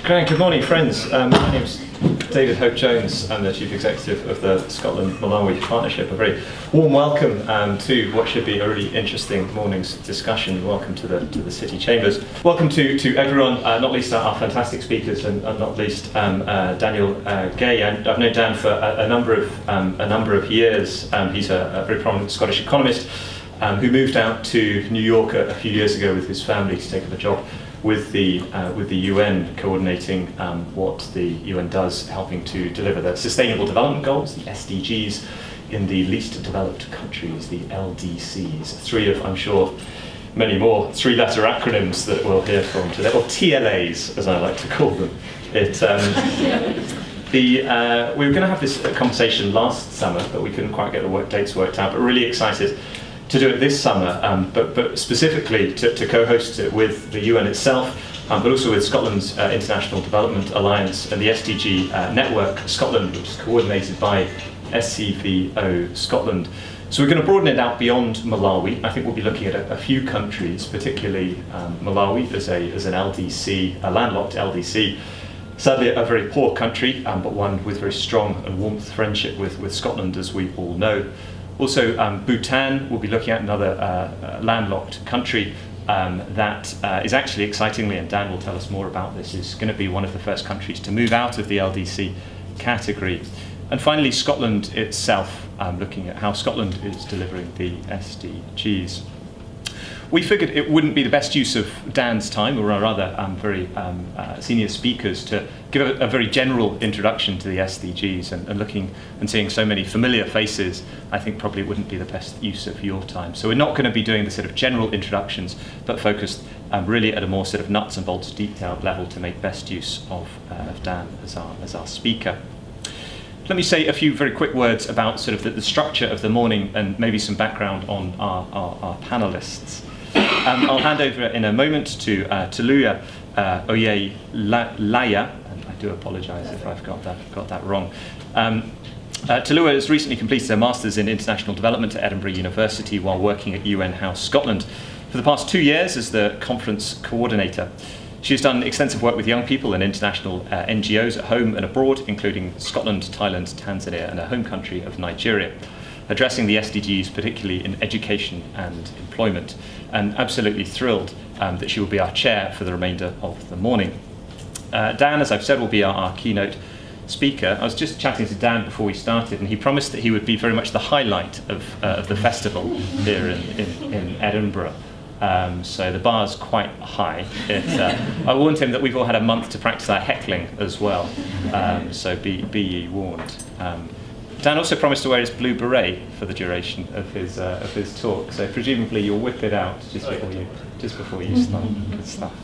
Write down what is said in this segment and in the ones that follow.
Great, good morning, friends. My name's David Hope-Jones. I'm the Chief Executive of the Scotland Malawi Partnership. A very warm welcome to what should be a really interesting morning's discussion. Welcome to the City Chambers. Welcome to everyone, not least our fantastic speakers, and not least Daniel Gay. And I've known Dan for a number of years. He's a very prominent Scottish economist who moved out to New York a few years ago with his family to take up a job with the UN, coordinating what the UN does, helping to deliver the Sustainable Development Goals, the SDGs, in the least developed countries, the LDCs. Three of, I'm sure, many more three-letter acronyms that we'll hear from today, or TLAs, as I like to call them. We were going to have this conversation last summer, but we couldn't quite get the dates worked out, but really excited to do it this summer, but specifically to co-host it with the UN itself, but also with Scotland's International Development Alliance and the SDG Network Scotland, which is coordinated by SCVO Scotland. So we're going to broaden it out beyond Malawi. I think we'll be looking at a few countries, particularly Malawi as an LDC, a landlocked LDC. Sadly, a very poor country, but one with very strong and warm friendship with Scotland, as we all know. Also, Bhutan, we'll be looking at another landlocked country that is actually, excitingly, and Dan will tell us more about this, is going to be one of the first countries to move out of the LDC category. And finally, Scotland itself, looking at how Scotland is delivering the SDGs. We figured it wouldn't be the best use of Dan's time, or our other very senior speakers, to give a very general introduction to the SDGs, and looking and seeing so many familiar faces, I think probably it wouldn't be the best use of your time. So we're not going to be doing the sort of general introductions, but focused really at a more sort of nuts and bolts detailed level to make best use of Dan as our speaker. Let me say a few very quick words about sort of the structure of the morning and maybe some background on our panelists. I'll hand over in a moment to Toluwa Oyeleye, and I do apologise if I've got that wrong. Toluwa has recently completed her Masters in International Development at Edinburgh University while working at UN House Scotland for the past 2 years as the conference coordinator. She's done extensive work with young people and international NGOs at home and abroad, including Scotland, Thailand, Tanzania, and her home country of Nigeria, addressing the SDGs, particularly in education and employment, and absolutely thrilled that she will be our chair for the remainder of the morning. Dan, as I've said, will be our keynote speaker. I was just chatting to Dan before we started, and he promised that he would be very much the highlight of the festival here in Edinburgh. So the bar's quite high. I warned him that we've all had a month to practice our heckling as well, so be ye warned. Dan also promised to wear his blue beret for the duration of his talk, so presumably you'll whip it out just before you start. Good stuff.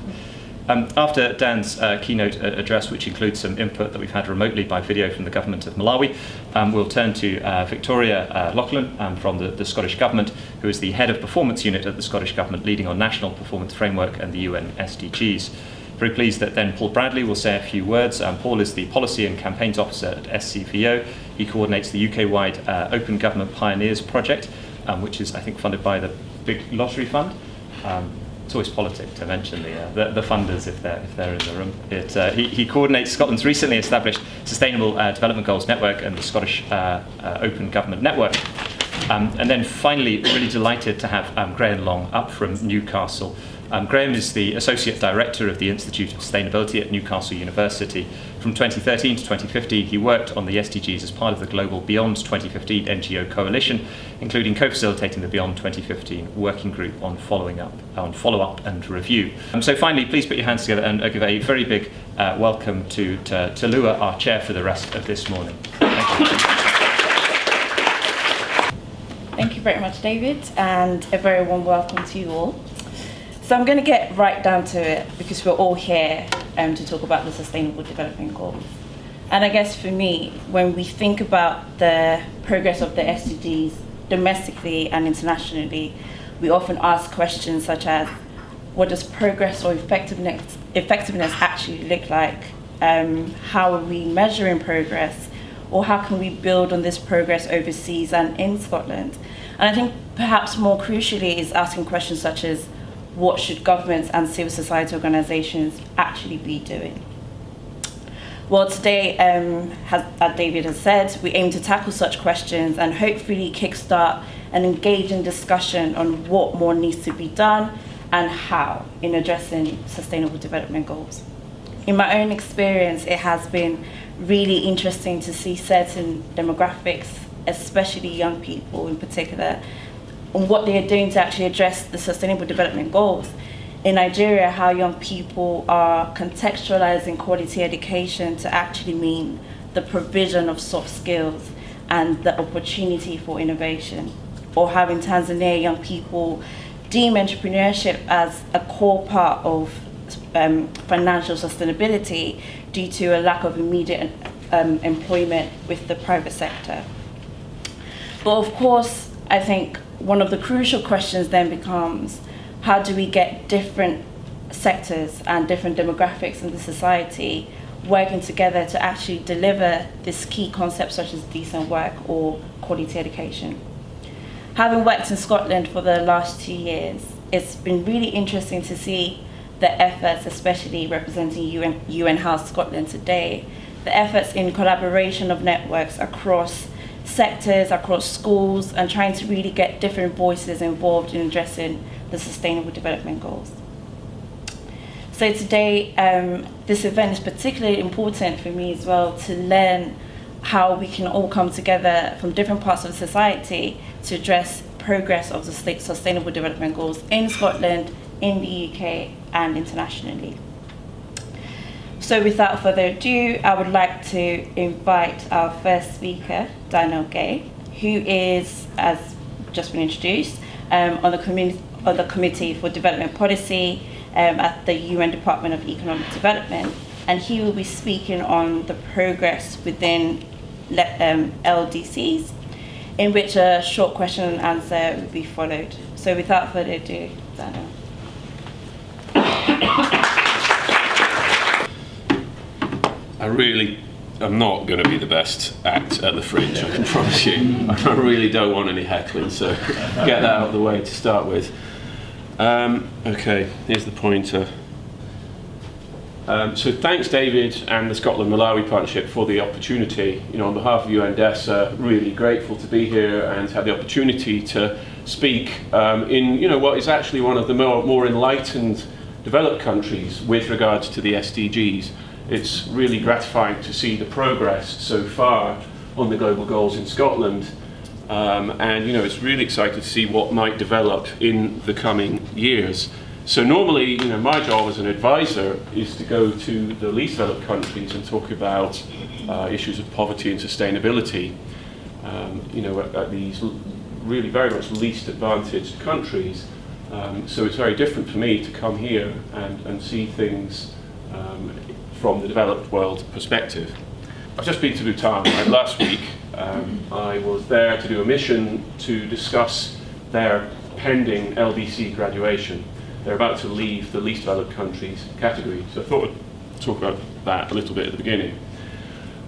After Dan's keynote address, which includes some input that we've had remotely by video from the government of Malawi, we'll turn to Victoria Loughlan from the Scottish Government, who is the head of performance unit at the Scottish Government, leading on national performance framework and the UN SDGs. Very pleased that then Paul Bradley will say a few words. Paul is the Policy and Campaigns Officer at SCVO. He coordinates the UK-wide Open Government Pioneers project, which is, I think, funded by the Big Lottery Fund. It's always politic to mention the funders if they're in the room. He coordinates Scotland's recently established Sustainable Development Goals Network and the Scottish Open Government Network. And then finally, really delighted to have Graham Long up from Newcastle. Graham is the Associate Director of the Institute of Sustainability at Newcastle University. From 2013 to 2015, he worked on the SDGs as part of the global Beyond 2015 NGO coalition, including co-facilitating the Beyond 2015 working group on follow-up and review. So finally, please put your hands together and give a very big welcome to Toluwa, our chair for the rest of this morning. Thank you. Thank you very much, David, and a very warm welcome to you all. So I'm going to get right down to it because we're all here to talk about the Sustainable Development Goals. And I guess for me, when we think about the progress of the SDGs domestically and internationally, we often ask questions such as, what does progress or effectiveness actually look like? How are we measuring progress? Or how can we build on this progress overseas and in Scotland? And I think perhaps more crucially is asking questions such as, what should governments and civil society organisations actually be doing? Well, today, as David has said, we aim to tackle such questions and hopefully kickstart an engaging discussion on what more needs to be done and how in addressing sustainable development goals. In my own experience, it has been really interesting to see certain demographics, especially young people in particular, on what they are doing to actually address the sustainable development goals. In Nigeria, how young people are contextualizing quality education to actually mean the provision of soft skills and the opportunity for innovation. Or how in Tanzania, young people deem entrepreneurship as a core part of financial sustainability due to a lack of immediate employment with the private sector. But of course, I think one of the crucial questions then becomes, how do we get different sectors and different demographics in the society working together to actually deliver this key concept such as decent work or quality education? Having worked in Scotland for the last 2 years, it's been really interesting to see the efforts, especially representing UN House Scotland today, the efforts in collaboration of networks across sectors, across schools, and trying to really get different voices involved in addressing the Sustainable Development Goals. So today, this event is particularly important for me as well to learn how we can all come together from different parts of society to address progress of the Sustainable Development Goals in Scotland, in the UK, and internationally. So without further ado, I would like to invite our first speaker, Daniel Gay, who is, as just been introduced, on the Committee for Development Policy at the UN Department of Economic Development, and he will be speaking on the progress within LDCs, in which a short question and answer will be followed. So without further ado, Daniel. I really am not going to be the best act at the Fringe, I can promise you. I really don't want any heckling, so get that out of the way to start with. Okay, here's the pointer. So thanks, David, and the Scotland Malawi Partnership for the opportunity. On behalf of UNDESA, really grateful to be here and have the opportunity to speak in what is actually one of the more enlightened developed countries with regards to the SDGs. It's really gratifying to see the progress so far on the global goals in Scotland, and it's really exciting to see what might develop in the coming years. So normally, my job as an advisor is to go to the least developed countries and talk about issues of poverty and sustainability, at these really very much least advantaged countries. So it's very different for me to come here and see things from the developed world perspective. I've just been to Bhutan last week. I was there to do a mission to discuss their pending LDC graduation. They're about to leave the least developed countries category, so I thought I'd talk about that a little bit at the beginning.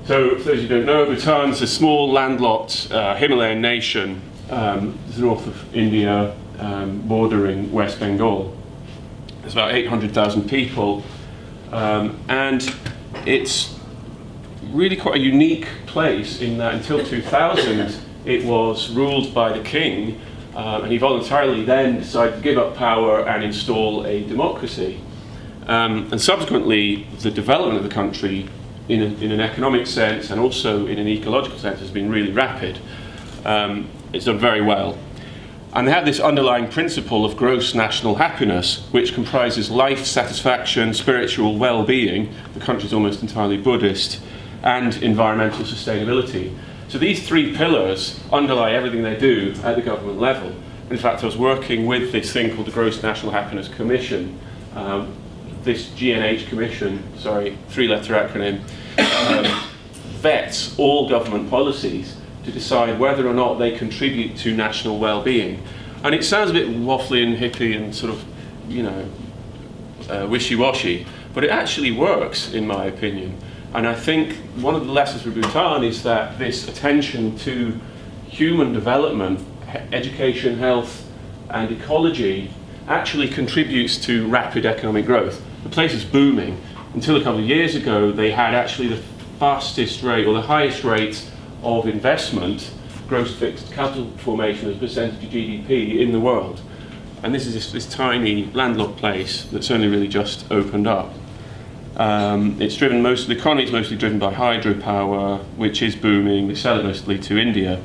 So for those who don't know, Bhutan's a small landlocked Himalayan nation to the north of India, bordering West Bengal. There's about 800,000 people, and it's really quite a unique place in that until 2000 it was ruled by the king, and he voluntarily then decided to give up power and install a democracy. And subsequently, the development of the country in an economic sense and also in an ecological sense has been really rapid. It's done very well. And they have this underlying principle of gross national happiness, which comprises life satisfaction, spiritual well-being, the country's almost entirely Buddhist, and environmental sustainability. So these three pillars underlie everything they do at the government level. In fact, I was working with this thing called the Gross National Happiness Commission. This GNH Commission, three-letter acronym, vets all government policies to decide whether or not they contribute to national well-being. And it sounds a bit waffly and hippie and sort of, wishy-washy, but it actually works, in my opinion. And I think one of the lessons for Bhutan is that this attention to human development, education, health, and ecology actually contributes to rapid economic growth. The place is booming. Until a couple of years ago, they had actually the fastest rate or the highest rate of investment, gross fixed capital formation as a percentage of GDP in the world. And this is this tiny landlocked place that's only really just opened up. It's driven the economy is mostly driven by hydropower, which is booming. They sell it mostly to India.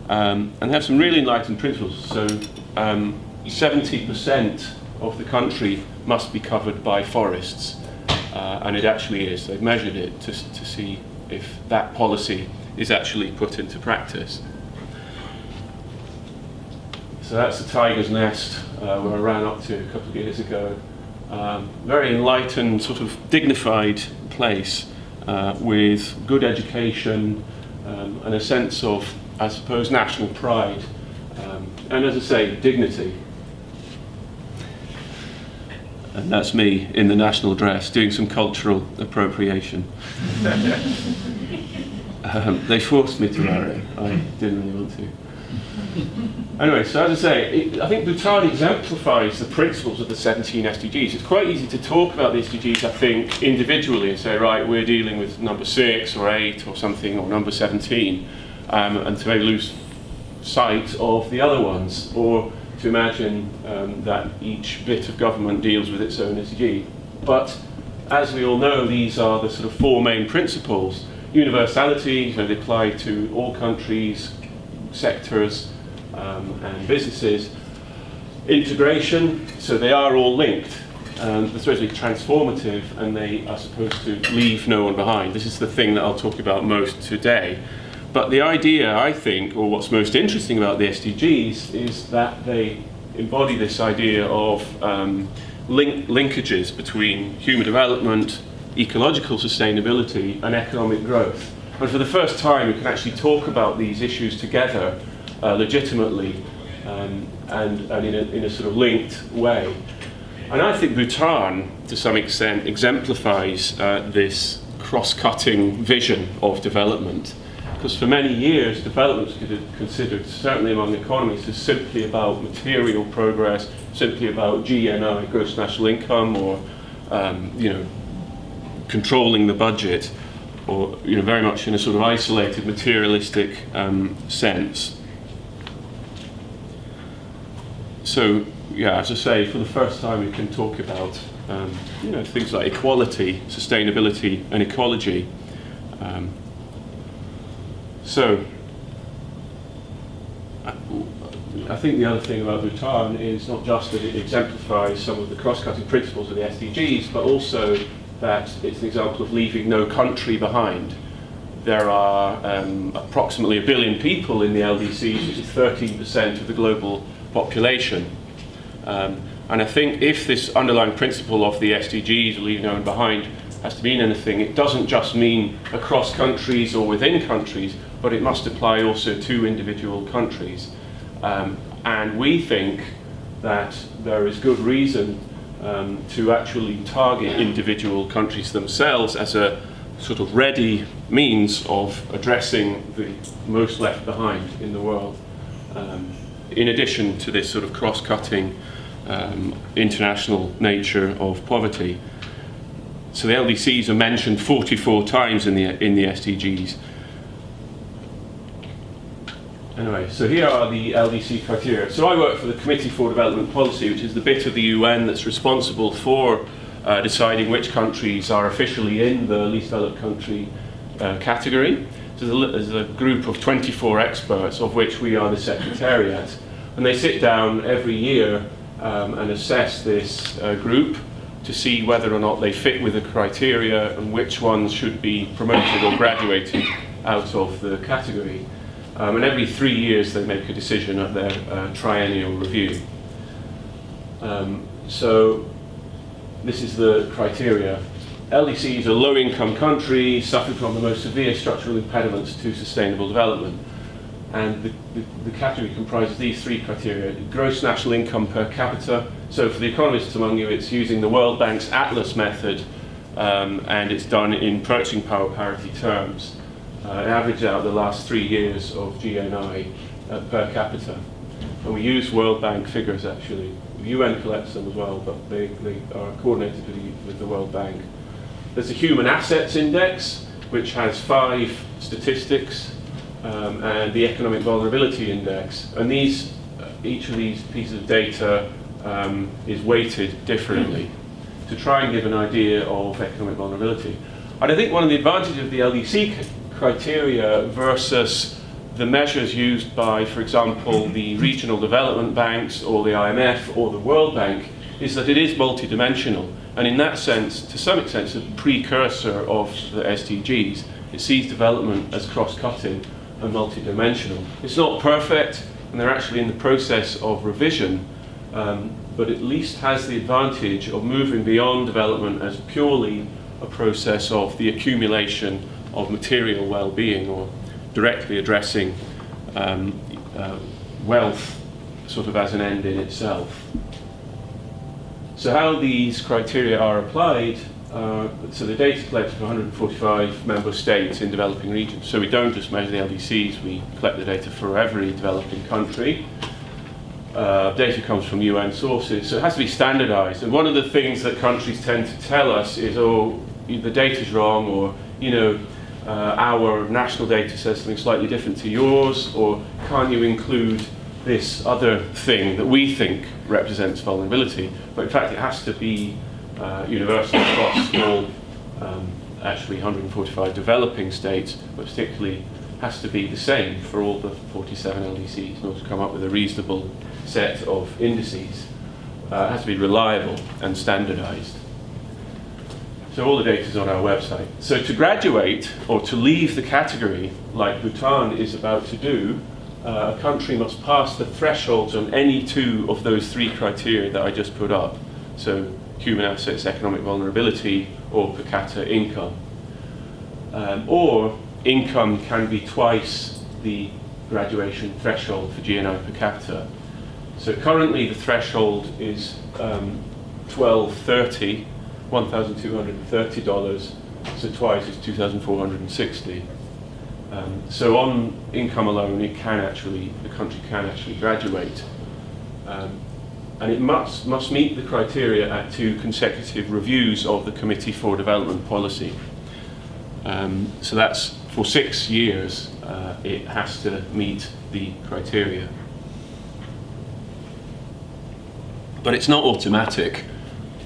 And they have some really enlightened principles. So 70% of the country must be covered by forests. And it actually is. They've measured it to see if that policy is actually put into practice. So that's the Tiger's Nest, where I ran up to a couple of years ago. Very enlightened, sort of dignified place with good education and a sense of, I suppose, national pride. And as I say, dignity. And that's me in the national dress doing some cultural appropriation. They forced me to wear it. I didn't really want to. Anyway, so as I say, I think Bhutan exemplifies the principles of the 17 SDGs. It's quite easy to talk about the SDGs, I think, individually and say, right, we're dealing with number 6 or 8 or something, or number 17, and to maybe lose sight of the other ones, or to imagine that each bit of government deals with its own SDG. But as we all know, these are the sort of 4 main principles. Universality, they apply to all countries, sectors, and businesses. Integration, so they are all linked. They're supposed to be transformative, and they are supposed to leave no one behind. This is the thing that I'll talk about most today. But the idea, I think, or what's most interesting about the SDGs, is that they embody this idea of linkages between human development, ecological sustainability, and economic growth. And for the first time, we can actually talk about these issues together legitimately and in a sort of linked way. And I think Bhutan, to some extent, exemplifies this cross-cutting vision of development. Because for many years, development was considered, certainly among economists, as simply about material progress, simply about GNI, gross national income, or controlling the budget, or very much in a sort of isolated, materialistic sense. So, as I say, for the first time, we can talk about things like equality, sustainability, and ecology. So, I think the other thing about Bhutan is not just that it exemplifies some of the cross-cutting principles of the SDGs, but also that it's an example of leaving no country behind. There are approximately 1 billion people in the LDCs, which is 13% of the global population. And I think if this underlying principle of the SDGs, leave no one behind, has to mean anything, it doesn't just mean across countries or within countries, but it must apply also to individual countries. And we think that there is good reason to actually target individual countries themselves as a sort of ready means of addressing the most left behind in the world, in addition to this sort of cross-cutting international nature of poverty. So the LDCs are mentioned 44 times in the SDGs. Anyway, so here are the LDC criteria. So I work for the Committee for Development Policy, which is the bit of the UN that's responsible for deciding which countries are officially in the least developed country category. So there's a group of 24 experts, of which we are the Secretariat. And they sit down every year and assess this group to see whether or not they fit with the criteria and which ones should be promoted or graduated out of the category. And every 3 years they make a decision at their triennial review. So this is the criteria. LDCs are low-income countries suffering from the most severe structural impediments to sustainable development. And the category comprises these 3 criteria. Gross national income per capita. So for the economists among you, it's using the World Bank's Atlas method, and it's done in purchasing power parity terms. It averaged out the last 3 years of GNI per capita. And we use World Bank figures actually. The UN collects them as well, but they are coordinated with the World Bank. There's a Human Assets Index, which has 5 statistics and the Economic Vulnerability Index. And each of these pieces of data is weighted differently to try and give an idea of economic vulnerability. And I think one of the advantages of the LDC criteria versus the measures used by, for example, the regional development banks or the IMF or the World Bank is that it is multidimensional. And in that sense, to some extent, it's a precursor of the SDGs. It sees development as cross-cutting and multidimensional. It's not perfect, and they're actually in the process of revision, but at least has the advantage of moving beyond development as purely a process of the accumulation of material well-being, or directly addressing wealth sort of as an end in itself. So how these criteria are applied, so the data collected from 145 member states in developing regions. So we don't just measure the LDCs, we collect the data for every developing country. Data comes from UN sources, so it has to be standardized. And one of the things that countries tend to tell us is, oh, the data's wrong, or, our national data says something slightly different to yours, or can't you include this other thing that we think represents vulnerability? But in fact, it has to be universal across all, actually 145 developing states, but particularly has to be the same for all the 47 LDCs in order to come up with a reasonable set of indices. It has to be reliable and standardized. So all the data is on our website. So to graduate or to leave the category, like Bhutan is about to do, a country must pass the thresholds on any 2 of those 3 criteria that I just put up. So human assets, economic vulnerability, or per capita income. Or income can be twice the graduation threshold for GNI per capita. So currently the threshold is $1,230, $1,230, so twice is $2,460. So on income alone, the country can actually graduate. And it must meet the criteria at 2 consecutive reviews of the Committee for Development Policy. So that's for 6 years, it has to meet the criteria. But it's not automatic.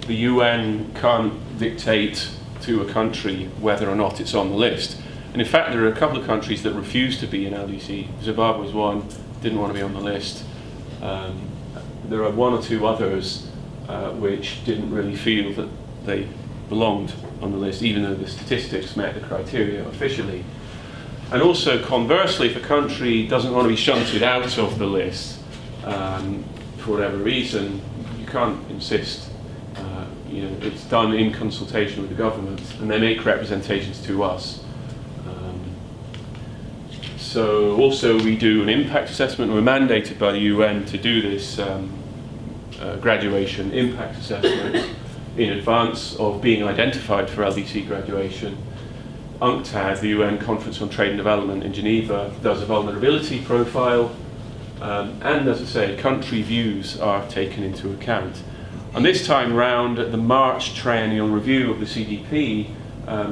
The UN can't dictate to a country whether or not it's on the list. And in fact, there are a couple of countries that refuse to be in LDC. Zimbabwe was one, didn't want to be on the list. There are 1 or 2 others which didn't really feel that they belonged on the list, even though the statistics met the criteria officially. And also, conversely, if a country doesn't want to be shunted out of the list for whatever reason, you can't insist. It's done in consultation with the government, and they make representations to us. So also we do an impact assessment. We're mandated by the UN to do this graduation impact assessment in advance of being identified for LDC graduation. UNCTAD, the UN Conference on Trade and Development in Geneva, does a vulnerability profile, and as I say, country views are taken into account. And this time round, at the March triennial review of the CDP,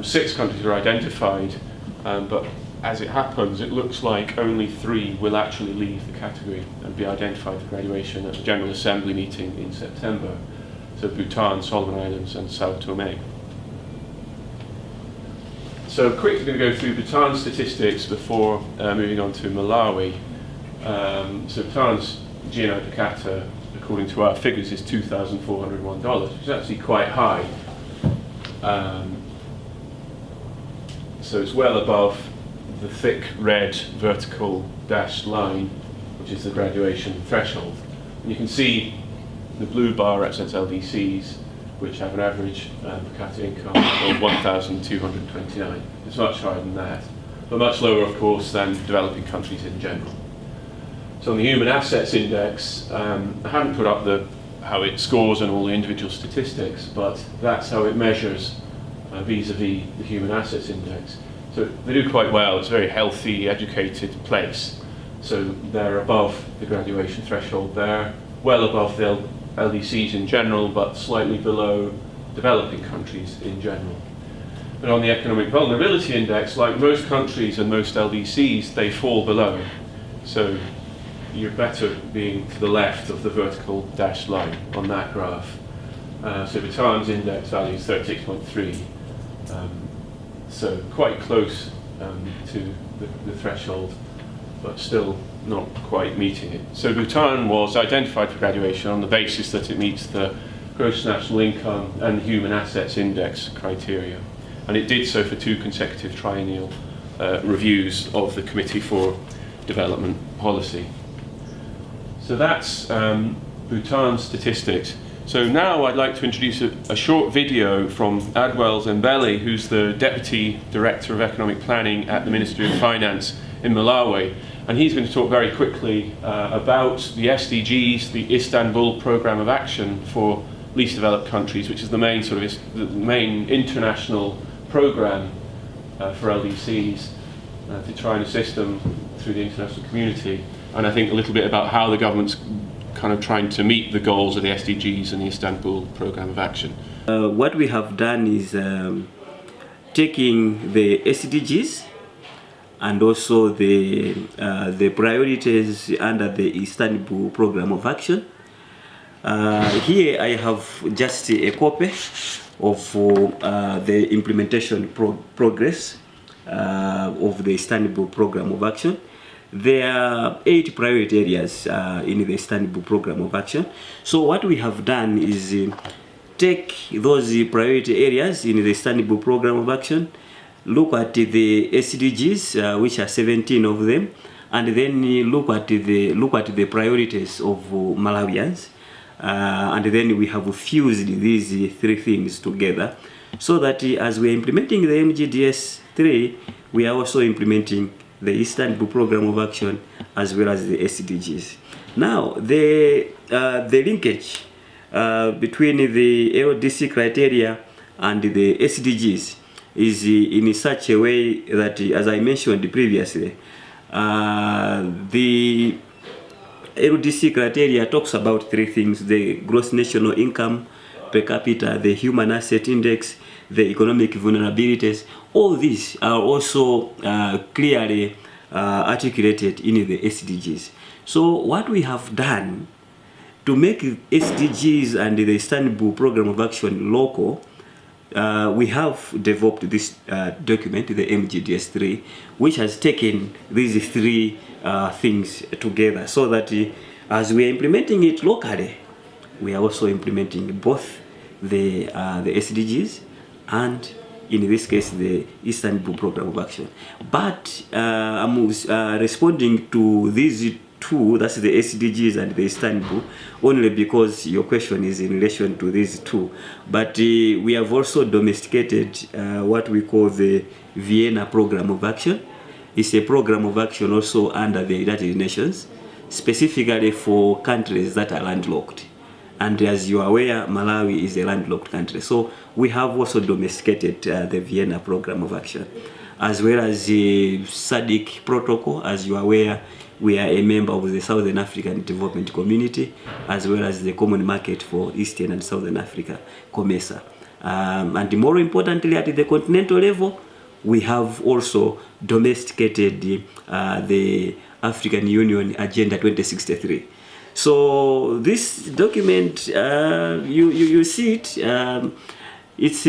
6 countries were identified, but as it happens, it looks like only 3 will actually leave the category and be identified for graduation at the General Assembly meeting in September. So Bhutan, Solomon Islands, and Sao Tome. So quickly going to go through Bhutan statistics before moving on to Malawi. So Bhutan's GNI per capita, according to our figures, is $2,401, which is actually quite high. So it's well above the thick red vertical dashed line, which is the graduation threshold. And you can see the blue bar represents LDCs, which have an average per capita income of $1,229. It's much higher than that, but much lower, of course, than developing countries in general. So on the Human Assets Index, I haven't put up how it scores on all the individual statistics, but that's how it measures vis-a-vis the Human Assets Index. So they do quite well. It's a very healthy, educated place. So they're above the graduation threshold there, well above the LDCs in general, but slightly below developing countries in general. But on the Economic Vulnerability Index, like most countries and most LDCs, they fall below. So you're better being to the left of the vertical dashed line on that graph. So Bhutan's index value is 36.3. So quite close to the threshold, but still not quite meeting it. So Bhutan was identified for graduation on the basis that it meets the gross national income and human assets index criteria. And it did so for 2 consecutive triennial reviews of the Committee for Development Policy. So that's Bhutan's statistics. So now I'd like to introduce a short video from Adwell Zembele, who's the Deputy Director of Economic Planning at the Ministry of Finance in Malawi. And he's going to talk very quickly about the SDGs, the Istanbul Programme of Action for Least Developed Countries, which is the main the main international programme for LDCs to try and assist them through the international community. And I think a little bit about how the government's kind of trying to meet the goals of the SDGs and the Istanbul Programme of Action. What we have done is taking the SDGs and also the priorities under the Istanbul Programme of Action. Here I have just a copy of the implementation progress of the Istanbul Programme of Action. There are 8 priority areas in the Istanbul Programme of Action. So what we have done is take those priority areas in the Istanbul Programme of Action, look at the SDGs, which are 17 of them, and then look at the priorities of Malawians, and then we have fused these 3 things together, so that as we are implementing the MGDS 3, we are also implementing the Istanbul Programme of Action as well as the SDGs. Now, the linkage between the LDC criteria and the SDGs is in such a way that, as I mentioned previously, the LDC criteria talks about 3 things: the gross national income per capita, the human asset index, the economic vulnerabilities. All these are also clearly articulated in the SDGs. So what we have done to make SDGs and the Istanbul Programme of Action local, we have developed this document, the MGDS3, which has taken these 3 things together, so that as we are implementing it locally, we are also implementing both the SDGs and, in this case, the Istanbul Programme of Action. But I'm responding to these 2, that's the SDGs and the Istanbul, only because your question is in relation to these 2. But we have also domesticated what we call the Vienna Programme of Action. It's a program of action also under the United Nations, specifically for countries that are landlocked. And as you are aware, Malawi is a landlocked country. So we have also domesticated the Vienna Programme of Action, as well as the SADC protocol. As you are aware, we are a member of the Southern African Development Community, as well as the Common Market for Eastern and Southern Africa, COMESA. And more importantly, at the continental level, we have also domesticated the African Union Agenda 2063. So this document, you see it, it's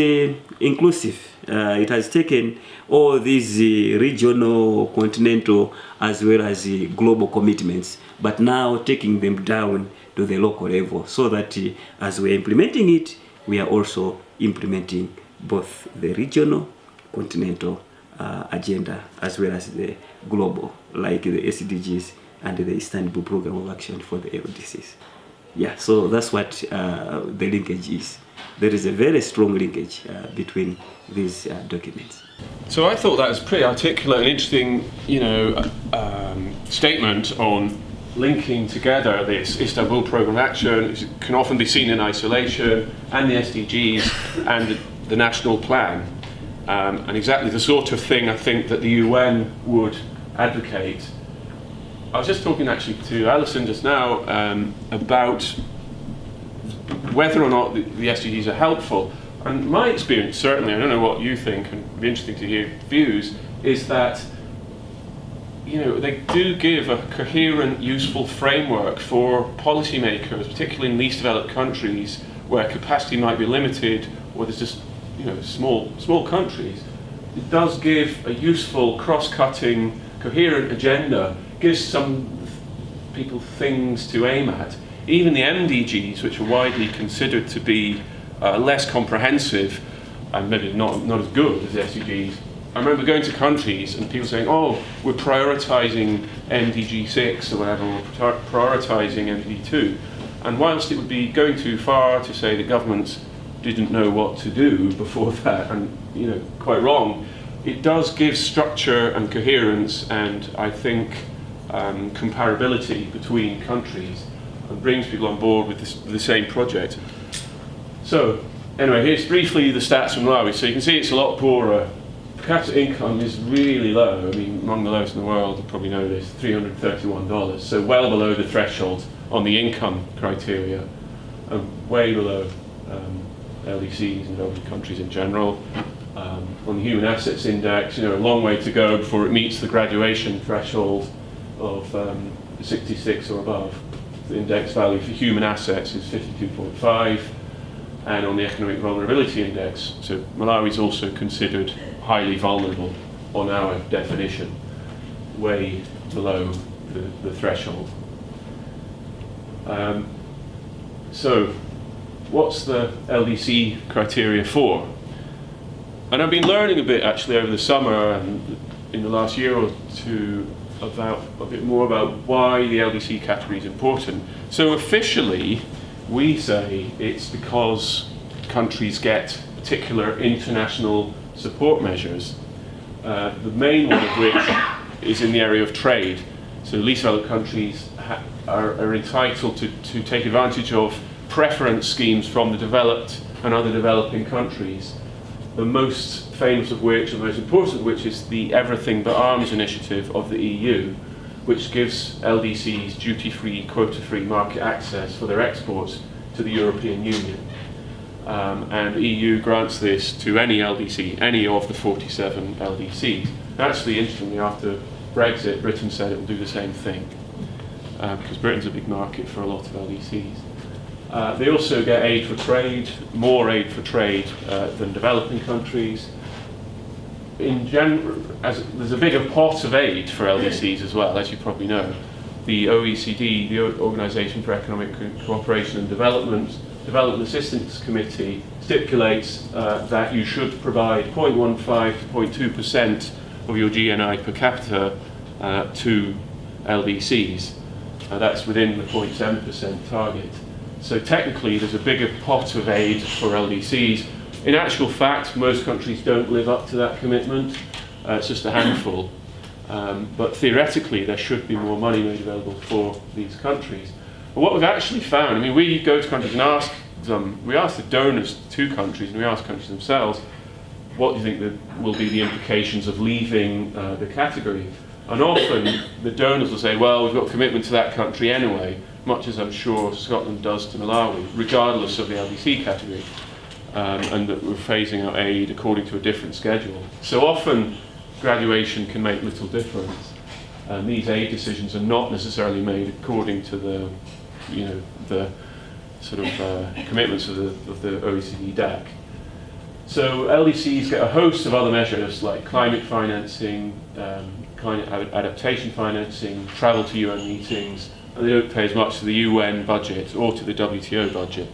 inclusive. It has taken all these regional, continental, as well as global commitments, but now taking them down to the local level, so that as we're implementing it, we are also implementing both the regional, continental agenda, as well as the global, like the SDGs and the Istanbul Programme of Action for the LDCs. Yeah, so that's what the linkage is. There is a very strong linkage between these documents. So I thought that was pretty articulate and interesting, statement on linking together this Istanbul Programme of Action. It can often be seen in isolation, and the SDGs and the national plan, and exactly the sort of thing I think that the UN would advocate. I was just talking actually to Alison just now about whether or not the SDGs are helpful. And my experience, certainly, I don't know what you think, and it'd be interesting to hear views, is that they do give a coherent, useful framework for policymakers, particularly in least developed countries where capacity might be limited, or there's just small countries. It does give a useful, cross-cutting, coherent agenda, gives some people things to aim at. Even the MDGs, which are widely considered to be less comprehensive and maybe not as good as the SDGs, I remember going to countries and people saying, oh, we're prioritising MDG 6 or whatever, we're prioritising MDG 2. And whilst it would be going too far to say that governments didn't know what to do before that, and quite wrong, it does give structure and coherence and I think comparability between countries and brings people on board with the same project. So anyway, here's briefly the stats from Malawi. So you can see it's a lot poorer. Per capita income is really low. I mean, among the lowest in the world, you probably know this, $331. So well below the threshold on the income criteria, and way below LDCs and developing countries in general. On the Human Assets Index, a long way to go before it meets the graduation threshold of 66 or above. The index value for human assets is 52.5, and on the Economic Vulnerability Index, so Malawi is also considered highly vulnerable on our definition, way below the threshold. So, what's the LDC criteria for? And I've been learning a bit actually over the summer and in the last year or two about a bit more about why the LDC category is important. So officially, we say it's because countries get particular international support measures, the main one of which is in the area of trade. So least developed countries are entitled to take advantage of preference schemes from the developed and other developing countries. The most famous of which, the most important of which, is the Everything But Arms initiative of the EU, which gives LDCs duty-free, quota-free market access for their exports to the European Union. And the EU grants this to any LDC, any of the 47 LDCs. Actually, interestingly, after Brexit, Britain said it will do the same thing, because Britain's a big market for a lot of LDCs. They also get aid for trade, more aid for trade than developing countries. In general, there's a bigger pot of aid for LDCs as well, as you probably know. The OECD, the Organisation for Economic Cooperation and Development Assistance Committee, stipulates that you should provide 0.15 to 0.2% of your GNI per capita to LDCs. That's within the 0.7% target. So technically there's a bigger pot of aid for LDCs. In actual fact, most countries don't live up to that commitment. It's just a handful. But theoretically there should be more money made available for these countries. But what we've actually found, I mean, we go to countries and ask them, we ask the donors to countries and we ask countries themselves, what do you think will be the implications of leaving the category? And often the donors will say, well, we've got commitment to that country anyway, much as I'm sure Scotland does to Malawi, regardless of the LDC category, and that we're phasing out aid according to a different schedule. So often graduation can make little difference, and these aid decisions are not necessarily made according to the sort of commitments of the OECD DAC. So LDCs get a host of other measures like climate financing, climate adaptation financing, travel to UN meetings, and they don't pay as much to the UN budget or to the WTO budget.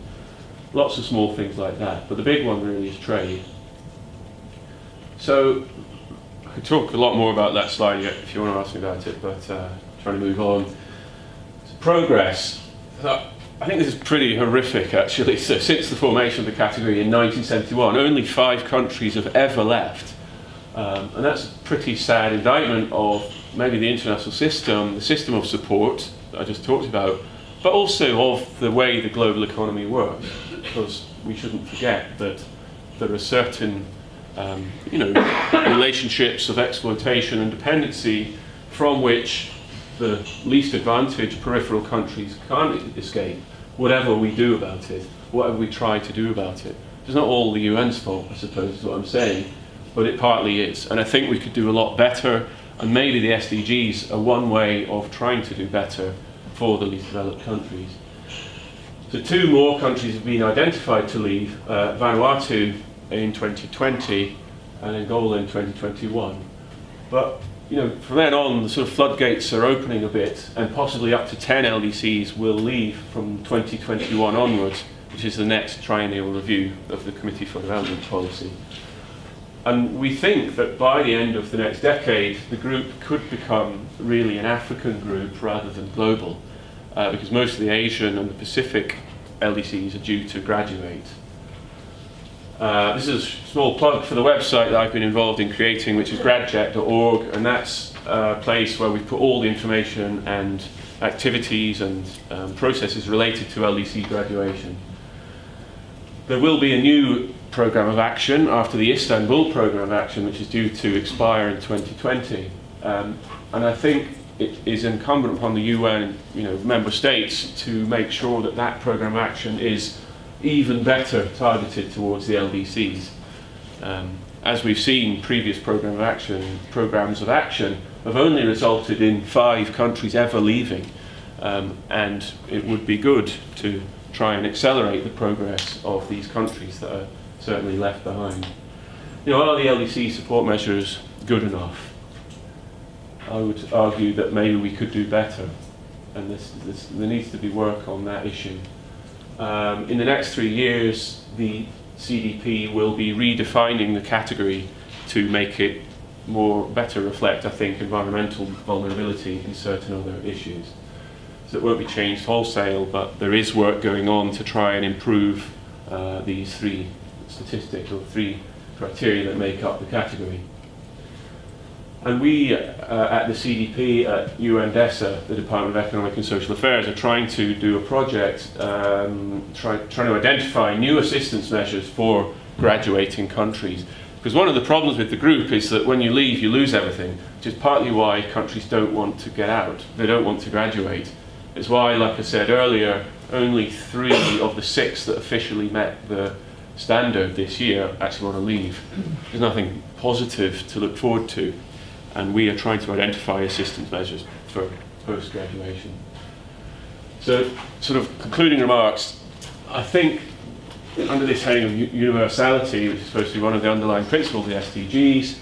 Lots of small things like that, but the big one really is trade. So I could talk a lot more about that slide yet if you want to ask me about it, but trying to move on. So progress. I think this is pretty horrific actually. So since the formation of the category in 1971, only 5 countries have ever left. And that's a pretty sad indictment of maybe the international system, the system of support that I just talked about, but also of the way the global economy works, because we shouldn't forget that there are certain relationships of exploitation and dependency from which the least advantaged peripheral countries can't escape, whatever we do about it, whatever we try to do about it. It's not all the UN's fault, I suppose, is what I'm saying, but it partly is. And I think we could do a lot better, and maybe the SDGs are one way of trying to do better for the least developed countries. So 2 more countries have been identified to leave, Vanuatu in 2020 and Angola in 2021. But from then on, the sort of floodgates are opening a bit, and possibly up to 10 LDCs will leave from 2021 onwards, which is the next triennial review of the Committee for Development Policy. And we think that by the end of the next decade, the group could become really an African group rather than global, because most of the Asian and the Pacific LDCs are due to graduate. This is a small plug for the website that I've been involved in creating, which is gradjet.org, and that's a place where we put all the information and activities and processes related to LDC graduation. There will be a new programme of action after the Istanbul programme of action, which is due to expire in 2020. And I think it is incumbent upon the UN, member states, to make sure that that programme of action is even better targeted towards the LDCs. As we've seen, previous programmes of action have only resulted in 5 countries ever leaving, and it would be good to try and accelerate the progress of these countries that are certainly left behind. Are the LDC support measures good enough? I would argue that maybe we could do better, and there needs to be work on that issue. In the next 3 years, the CDP will be redefining the category to make it better reflect, I think, environmental vulnerability in certain other issues. So it won't be changed wholesale, but there is work going on to try and improve these 3 statistics or 3 criteria that make up the category. And we at the CDP, at UNDESA, the Department of Economic and Social Affairs, are trying to do a project trying to identify new assistance measures for graduating countries. Because one of the problems with the group is that when you leave, you lose everything, which is partly why countries don't want to get out. They don't want to graduate. It's why, like I said earlier, only 3 of the 6 that officially met the standard this year actually want to leave. There's nothing positive to look forward to. And we are trying to identify assistance measures for post-graduation. So, sort of concluding remarks, I think under this heading of universality, which is supposed to be one of the underlying principles of the SDGs,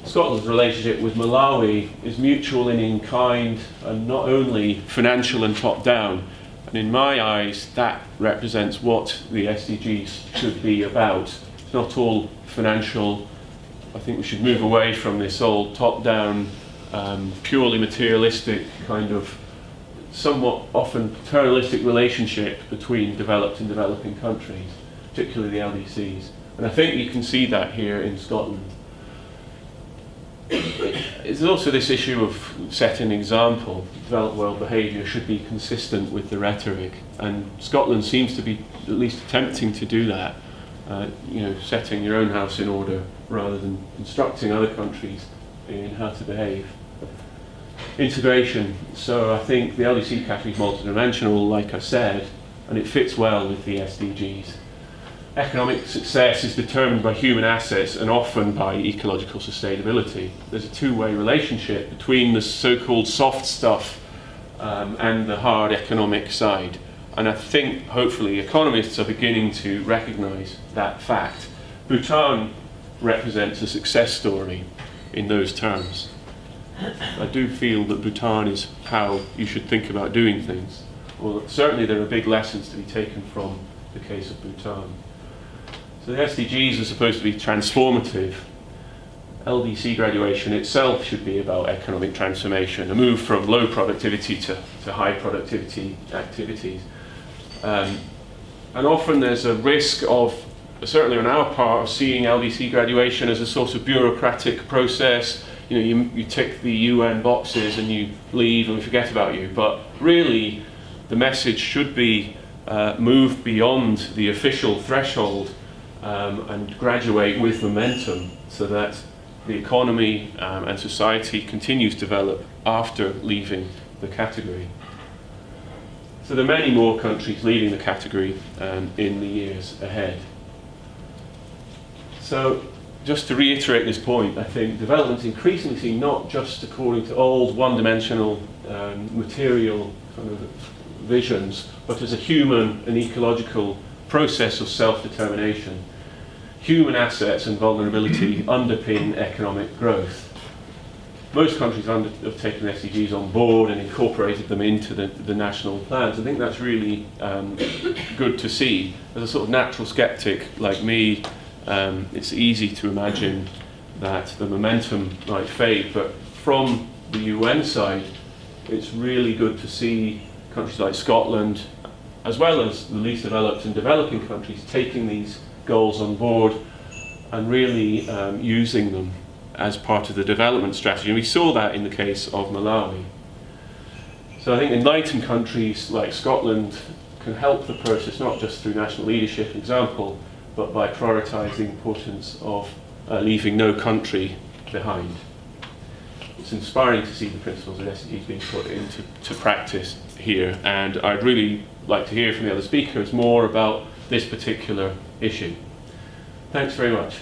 Scotland's relationship with Malawi is mutual in kind and not only financial and top-down. And in my eyes, that represents what the SDGs should be about. It's not all financial. I think we should move away from this old top-down, purely materialistic kind of somewhat often paternalistic relationship between developed and developing countries, particularly the LDCs. And I think you can see that here in Scotland. There's also this issue of setting an example. Developed world behaviour should be consistent with the rhetoric, and Scotland seems to be at least attempting to do that. Setting your own house in order rather than instructing other countries in how to behave. Integration. So I think the LDC category is multidimensional, like I said, and it fits well with the SDGs. Economic success is determined by human assets and often by ecological sustainability. There's a 2-way relationship between the so-called soft stuff and the hard economic side. And I think, hopefully, economists are beginning to recognise that fact. Bhutan represents a success story in those terms. I do feel that Bhutan is how you should think about doing things. Well, certainly there are big lessons to be taken from the case of Bhutan. So the SDGs are supposed to be transformative. LDC graduation itself should be about economic transformation, a move from low productivity to high productivity activities. And often there's a risk of, certainly on our part, of seeing LDC graduation as a sort of bureaucratic process. You tick the UN boxes and you leave and we forget about you. But really, the message should be move beyond the official threshold and graduate with momentum so that the economy and society continues to develop after leaving the category. So there are many more countries leaving the category in the years ahead. So, just to reiterate this point, I think development is increasingly seen not just according to old one-dimensional material kind of visions, but as a human and ecological process of self-determination. Human assets and vulnerability underpin economic growth. Most countries have taken SDGs on board and incorporated them into the national plans. I think that's really good to see. As a sort of natural skeptic like me, it's easy to imagine that the momentum might fade, but from the UN side, it's really good to see countries like Scotland, as well as the least developed and developing countries, taking these goals on board and really using them as part of the development strategy. And we saw that in the case of Malawi. So I think enlightened countries like Scotland can help the process, not just through national leadership example, but by prioritising the importance of leaving no country behind. It's inspiring to see the principles of SDGs being put into practice here, and I'd really like to hear from the other speakers more about this particular issue. Thanks very much.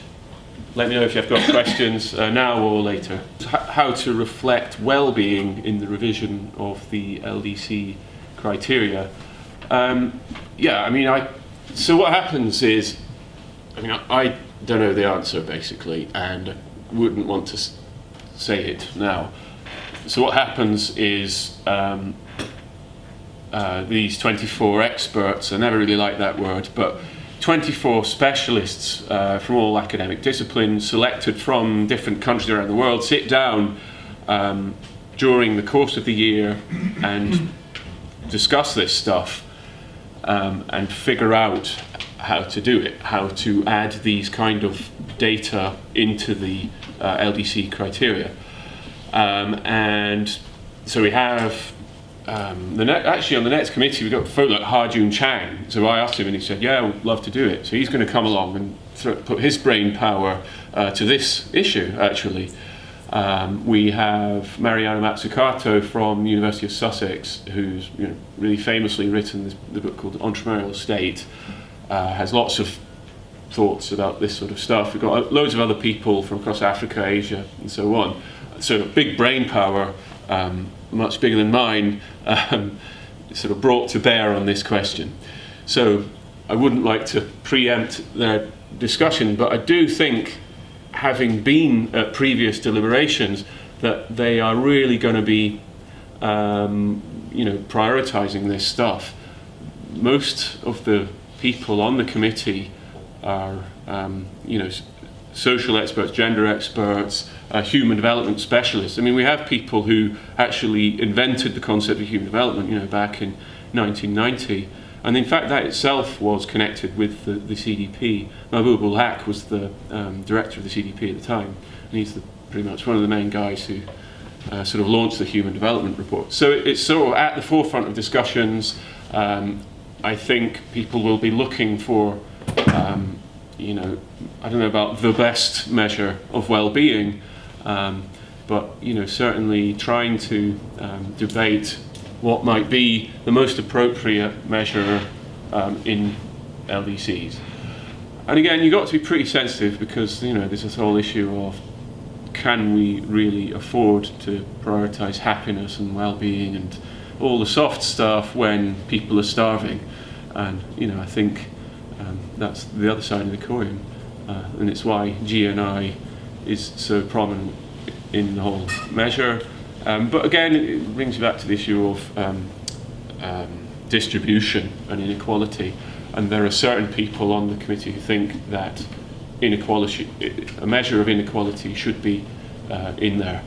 Let me know if you've got questions now or later. How to reflect well-being in the revision of the LDC criteria. So what happens is, I don't know the answer basically, and wouldn't want to say it now. So what happens is these 24 experts, I never really liked that word, but 24 specialists from all academic disciplines, selected from different countries around the world, sit down during the course of the year and discuss this stuff and figure out how to do it, how to add these kind of data into the LDC criteria. And so we have actually on the next committee we've got folk like Ha-Jun Chang. So I asked him and he said, yeah, I would love to do it. So he's going to come along and put his brain power to this issue actually. We have Mariana Mazzucato from the University of Sussex, who's really famously written the book called Entrepreneurial State, has lots of thoughts about this sort of stuff. We've got loads of other people from across Africa, Asia and so on. So big brain power, much bigger than mine, sort of brought to bear on this question. So I wouldn't like to preempt their discussion, but I do think, having been at previous deliberations, that they are really going to be prioritising this stuff. Most of the people on the committee are social experts, gender experts, human development specialists. I mean, we have people who actually invented the concept of human development, back in 1990. And in fact, that itself was connected with the CDP. Mahbub ul Haq was the director of the CDP at the time, and he's pretty much one of the main guys who sort of launched the Human Development Report. So it's sort of at the forefront of discussions. I think people will be looking for, I don't know about the best measure of well-being, but certainly trying to debate what might be the most appropriate measure in LDCs. And again, you've got to be pretty sensitive, because there's this whole issue of, can we really afford to prioritise happiness and well-being and all the soft stuff when people are starving? And I think that's the other side of the coin, and it's why GNI is so prominent in the whole measure. But again, it brings you back to the issue of distribution and inequality, and there are certain people on the committee who think that inequality, a measure of inequality, should be in there,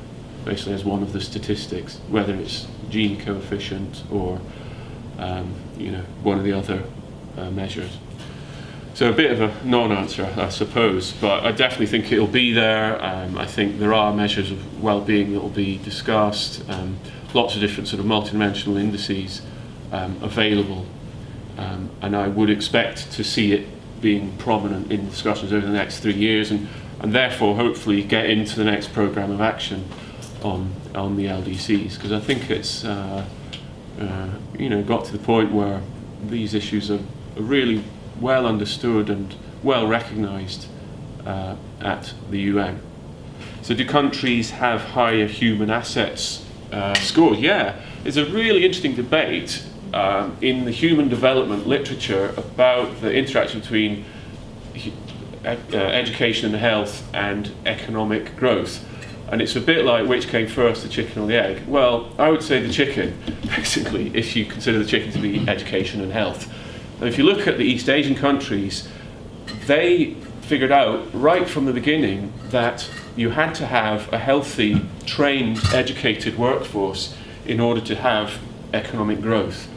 basically as one of the statistics, whether it's Gini coefficient or one of the other measures. So a bit of a non-answer, I suppose, but I definitely think it'll be there. I think there are measures of well-being that will be discussed, lots of different sort of multidimensional indices available, and I would expect to see it being prominent in discussions over the next 3 years, and therefore hopefully get into the next programme of action on the LDCs, because I think it's got to the point where these issues are really well understood and well recognised at the UN. So do countries have higher human assets scores? Yeah, there's a really interesting debate in the human development literature about the interaction between education and health and economic growth. And it's a bit like which came first, the chicken or the egg. Well, I would say the chicken, basically, if you consider the chicken to be education and health. And if you look at the East Asian countries, they figured out right from the beginning that you had to have a healthy, trained, educated workforce in order to have economic growth.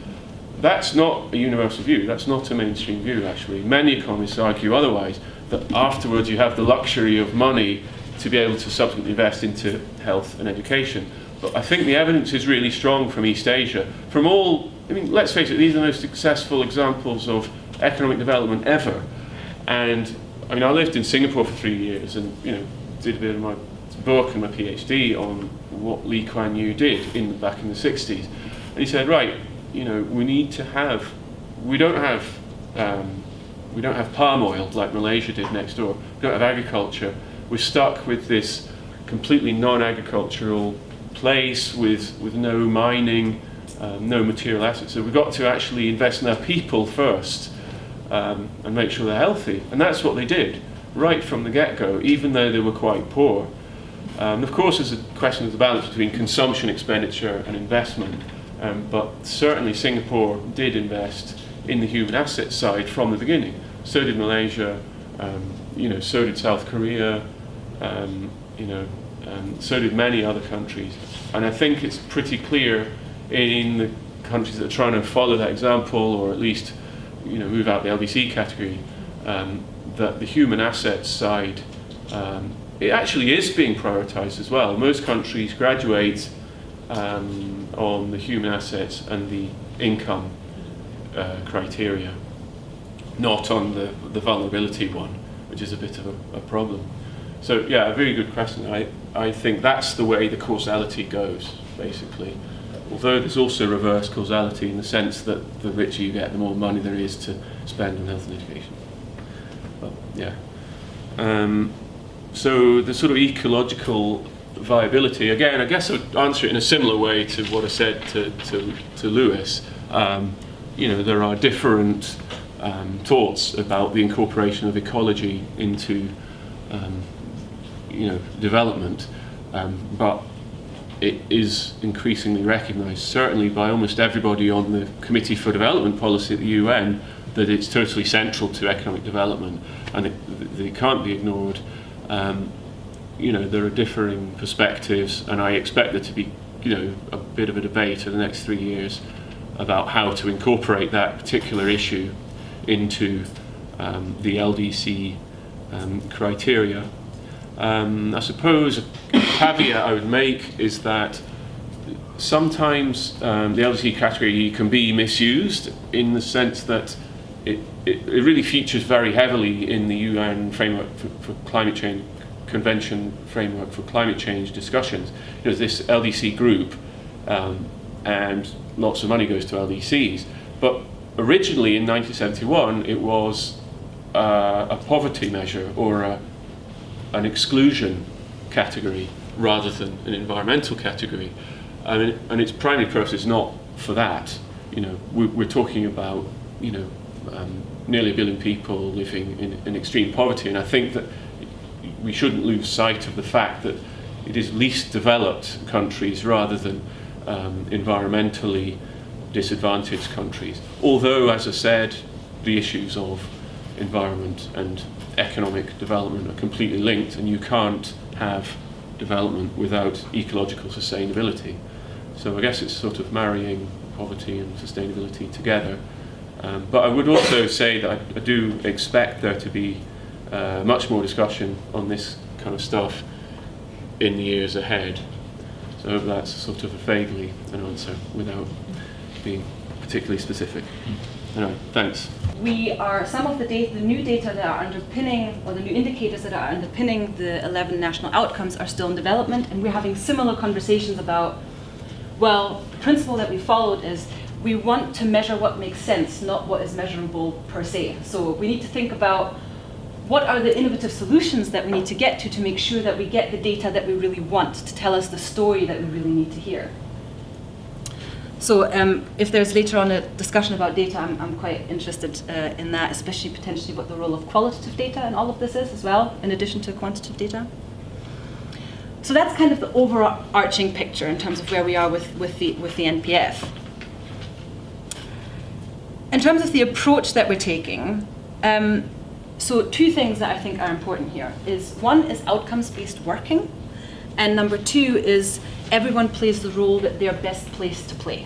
That's not a universal view, that's not a mainstream view actually. Many economists argue otherwise, that afterwards you have the luxury of money to be able to subsequently invest into health and education. But I think the evidence is really strong from East Asia. From all, I mean, let's face it, these are the most successful examples of economic development ever. And I mean, I lived in Singapore for 3 years and, you know, did a bit of my book and my PhD on what Lee Kuan Yew did back in the 60s. And he said, right, you know, we don't have palm oil like Malaysia did next door. We don't have agriculture. We're stuck with this completely non-agricultural place with no mining, no material assets. So we've got to actually invest in our people first and make sure they're healthy. And that's what they did right from the get-go, even though they were quite poor. Of course, there's a question of the balance between consumption, expenditure and investment. But certainly Singapore did invest in the human asset side from the beginning. So did Malaysia, so did South Korea, so did many other countries. And I think it's pretty clear in the countries that are trying to follow that example, or at least move out the LDC category, that the human assets side, it actually is being prioritised as well. Most countries graduate on the human assets and the income criteria, not on the vulnerability one, which is a bit of a problem. So yeah, a very good question. I think that's the way the causality goes, basically. Although there's also reverse causality in the sense that the richer you get, the more money there is to spend on health and education. But yeah. So the sort of ecological viability, again, I guess I would answer it in a similar way to what I said to Lewis. There are different thoughts about the incorporation of ecology into development, but it is increasingly recognised, certainly by almost everybody on the Committee for Development Policy at the UN, that it's totally central to economic development, and it can't be ignored. There are differing perspectives, and I expect there to be, a bit of a debate in the next 3 years about how to incorporate that particular issue into the LDC criteria. I suppose a caveat I would make is that sometimes the LDC category can be misused in the sense that it really features very heavily in the UN framework for climate change convention framework for climate change discussions. There's this LDC group and lots of money goes to LDCs, but originally in 1971 it was a poverty measure or an exclusion category rather than an environmental category, and its primary purpose is not for that. We're talking about nearly 1 billion people living in extreme poverty, and I think that we shouldn't lose sight of the fact that it is least developed countries rather than environmentally disadvantaged countries. Although, as I said, the issues of environment and economic development are completely linked, and you can't have development without ecological sustainability. So I guess it's sort of marrying poverty and sustainability together. But I would also say that I do expect there to be much more discussion on this kind of stuff in the years ahead. So I hope that's sort of vaguely an answer without being particularly specific. Anyway, thanks. Some of the new data that are underpinning, or the new indicators that are underpinning the 11 national outcomes are still in development, and we're having similar conversations about, well, the principle that we followed is we want to measure what makes sense, not what is measurable per se. So we need to think about what are the innovative solutions that we need to get to make sure that we get the data that we really want to tell us the story that we really need to hear. So if there's later on a discussion about data, I'm quite interested in that, especially potentially what the role of qualitative data in all of this is as well, in addition to quantitative data. So that's kind of the overarching picture in terms of where we are with the NPF. In terms of the approach that we're taking, so two things that I think are important here is, one is outcomes-based working, and number two is everyone plays the role that they're best placed to play.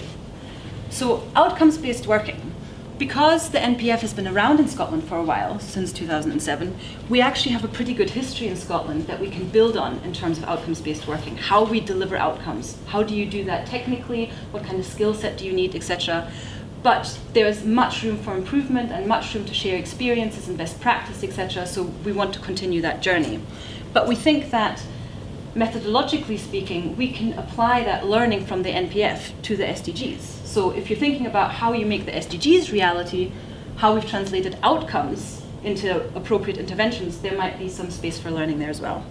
So outcomes-based working, because the NPF has been around in Scotland for a while, since 2007, we actually have a pretty good history in Scotland that we can build on in terms of outcomes-based working, how we deliver outcomes. How do you do that technically? What kind of skill set do you need, etc. But there's much room for improvement and much room to share experiences and best practice, etc. So we want to continue that journey. But we think that methodologically speaking, we can apply that learning from the NPF to the SDGs. So if you're thinking about how you make the SDGs reality, how we've translated outcomes into appropriate interventions, there might be some space for learning there as well.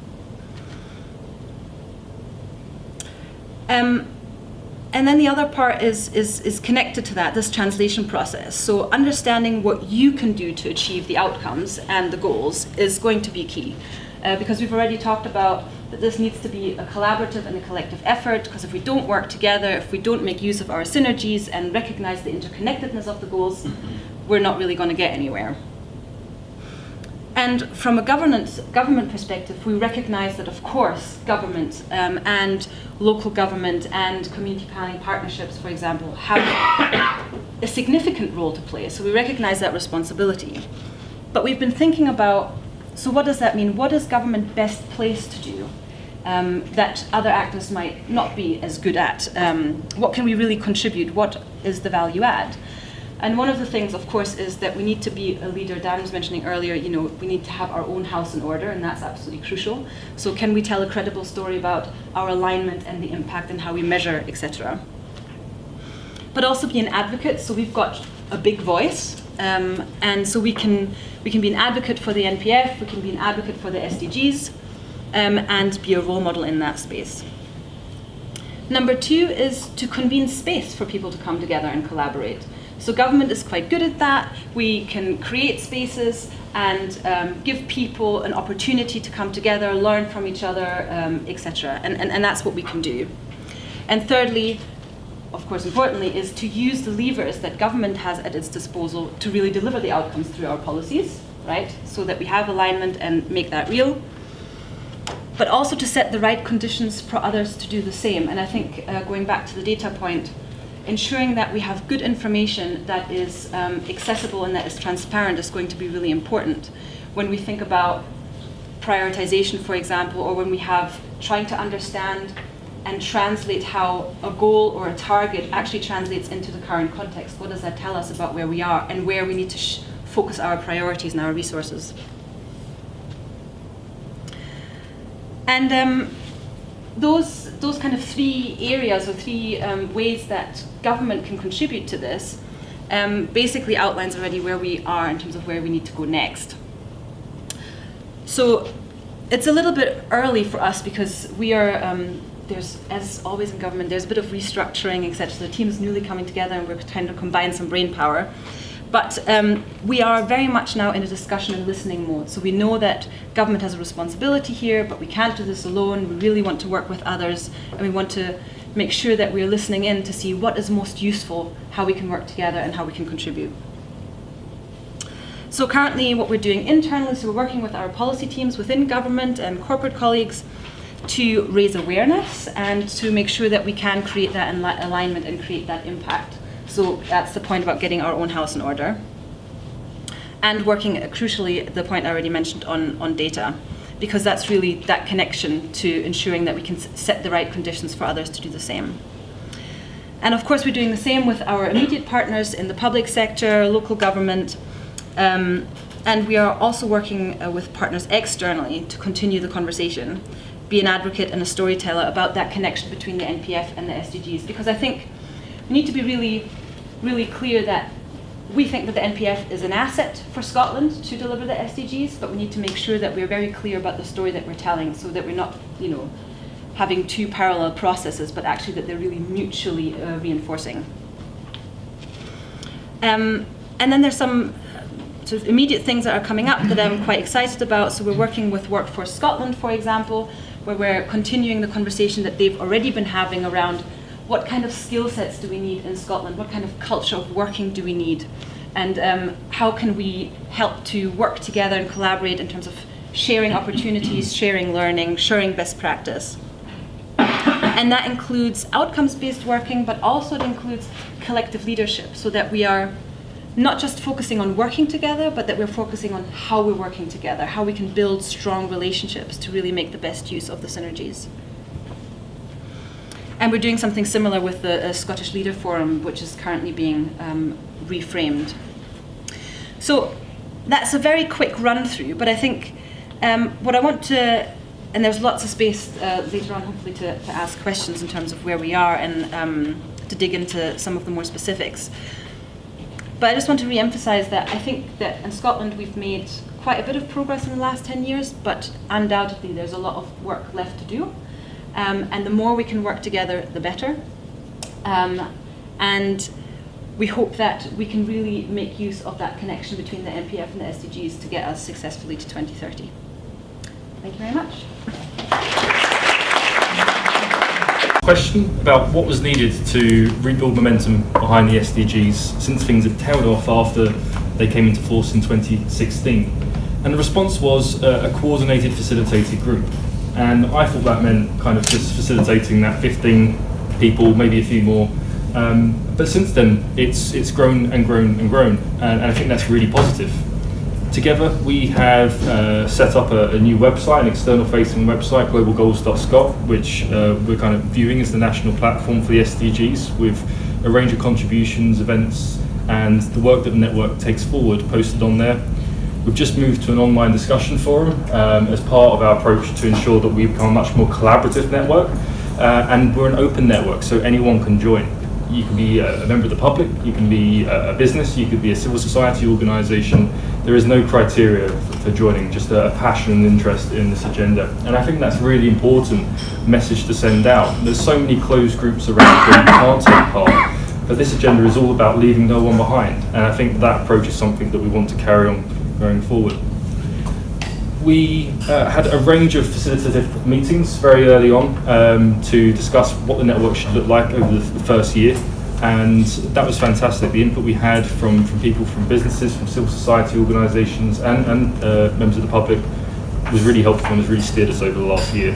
And then the other part is connected to that, this translation process. So understanding what you can do to achieve the outcomes and the goals is going to be key. Because we've already talked about that this needs to be a collaborative and a collective effort, because if we don't work together, if we don't make use of our synergies and recognize the interconnectedness of the goals, we're not really going to get anywhere. And from a government perspective, we recognize that, of course, government and local government and community planning partnerships, for example, have a significant role to play. So we recognize that responsibility. But we've been thinking about, so what does that mean? What is government best placed to do that other actors might not be as good at? What can we really contribute? What is the value add? And one of the things, of course, is that we need to be a leader. Dan was mentioning earlier, we need to have our own house in order, and that's absolutely crucial. So can we tell a credible story about our alignment and the impact and how we measure, etc. But also be an advocate. So we've got a big voice, and so we can be an advocate for the NPF, we can be an advocate for the SDGs, and be a role model in that space. Number two is to convene space for people to come together and collaborate. So government is quite good at that. We can create spaces and give people an opportunity to come together, learn from each other, etc. And that's what we can do. And thirdly, of course, importantly, is to use the levers that government has at its disposal to really deliver the outcomes through our policies, right? So that we have alignment and make that real. But also to set the right conditions for others to do the same. And I think going back to the data point, ensuring that we have good information that is accessible and that is transparent is going to be really important. When we think about prioritization, for example, or when we have trying to understand and translate how a goal or a target actually translates into the current context. What does that tell us about where we are and where we need to focus our priorities and our resources? And those kind of three areas or three ways that government can contribute to this basically outlines already where we are in terms of where we need to go next. So it's a little bit early for us because we are, there's, as always in government, there's a bit of restructuring, etc. So the team is newly coming together and we're trying to combine some brain power. But we are very much now in a discussion and listening mode. So we know that government has a responsibility here, but we can't do this alone. We really want to work with others, and we want to make sure that we're listening in to see what is most useful, how we can work together, and how we can contribute. So currently what we're doing internally, so we're working with our policy teams within government and corporate colleagues to raise awareness and to make sure that we can create that alignment and create that impact. So that's the point about getting our own house in order. And working, crucially, the point I already mentioned on data, because that's really that connection to ensuring that we can set the right conditions for others to do the same. And of course, we're doing the same with our immediate partners in the public sector, local government, and we are also working with partners externally to continue the conversation, be an advocate and a storyteller about that connection between the NPF and the SDGs, because I think we need to be really clear that we think that the NPF is an asset for Scotland to deliver the SDGs, but we need to make sure that we're very clear about the story that we're telling, so that we're not, having two parallel processes, but actually that they're really mutually reinforcing. And then there's some sort of immediate things that are coming up that I'm quite excited about. So we're working with Workforce Scotland, for example, where we're continuing the conversation that they've already been having around what kind of skill sets do we need in Scotland, what kind of culture of working do we need, and how can we help to work together and collaborate in terms of sharing opportunities, sharing learning, sharing best practice. And that includes outcomes-based working, but also it includes collective leadership, so that we are not just focusing on working together, but that we're focusing on how we're working together, how we can build strong relationships to really make the best use of the synergies. And we're doing something similar with the Scottish Leader Forum, which is currently being reframed. So that's a very quick run through, but I think what I want to, and there's lots of space later on hopefully to ask questions in terms of where we are and to dig into some of the more specifics. But I just want to re-emphasize that I think that in Scotland we've made quite a bit of progress in the last 10 years, but undoubtedly there's a lot of work left to do. And the more we can work together, the better. And we hope that we can really make use of that connection between the NPF and the SDGs to get us successfully to 2030. Thank you very much. Question about what was needed to rebuild momentum behind the SDGs since things had tailed off after they came into force in 2016. And the response was a coordinated, facilitated group. And I thought that meant kind of just facilitating that 15 people, maybe a few more. But since then, it's grown and grown and grown. And I think that's really positive. Together, we have set up a new website, an external-facing website, globalgoals.scot, which we're kind of viewing as the national platform for the SDGs, with a range of contributions, events, and the work that the network takes forward posted on there. We've just moved to an online discussion forum as part of our approach to ensure that we become a much more collaborative network, and we're an open network, so anyone can join. You can be a member of the public, you can be a business, you could be a civil society organisation. There is no criteria for joining, just a passion and interest in this agenda. And I think that's a really important message to send out. There's so many closed groups around where you can't take part, but this agenda is all about leaving no one behind. And I think that approach is something that we want to carry on going forward. We had a range of facilitative meetings very early on to discuss what the network should look like over the first year, and that was fantastic. The input we had from people from businesses, from civil society organisations and members of the public was really helpful and has really steered us over the last year.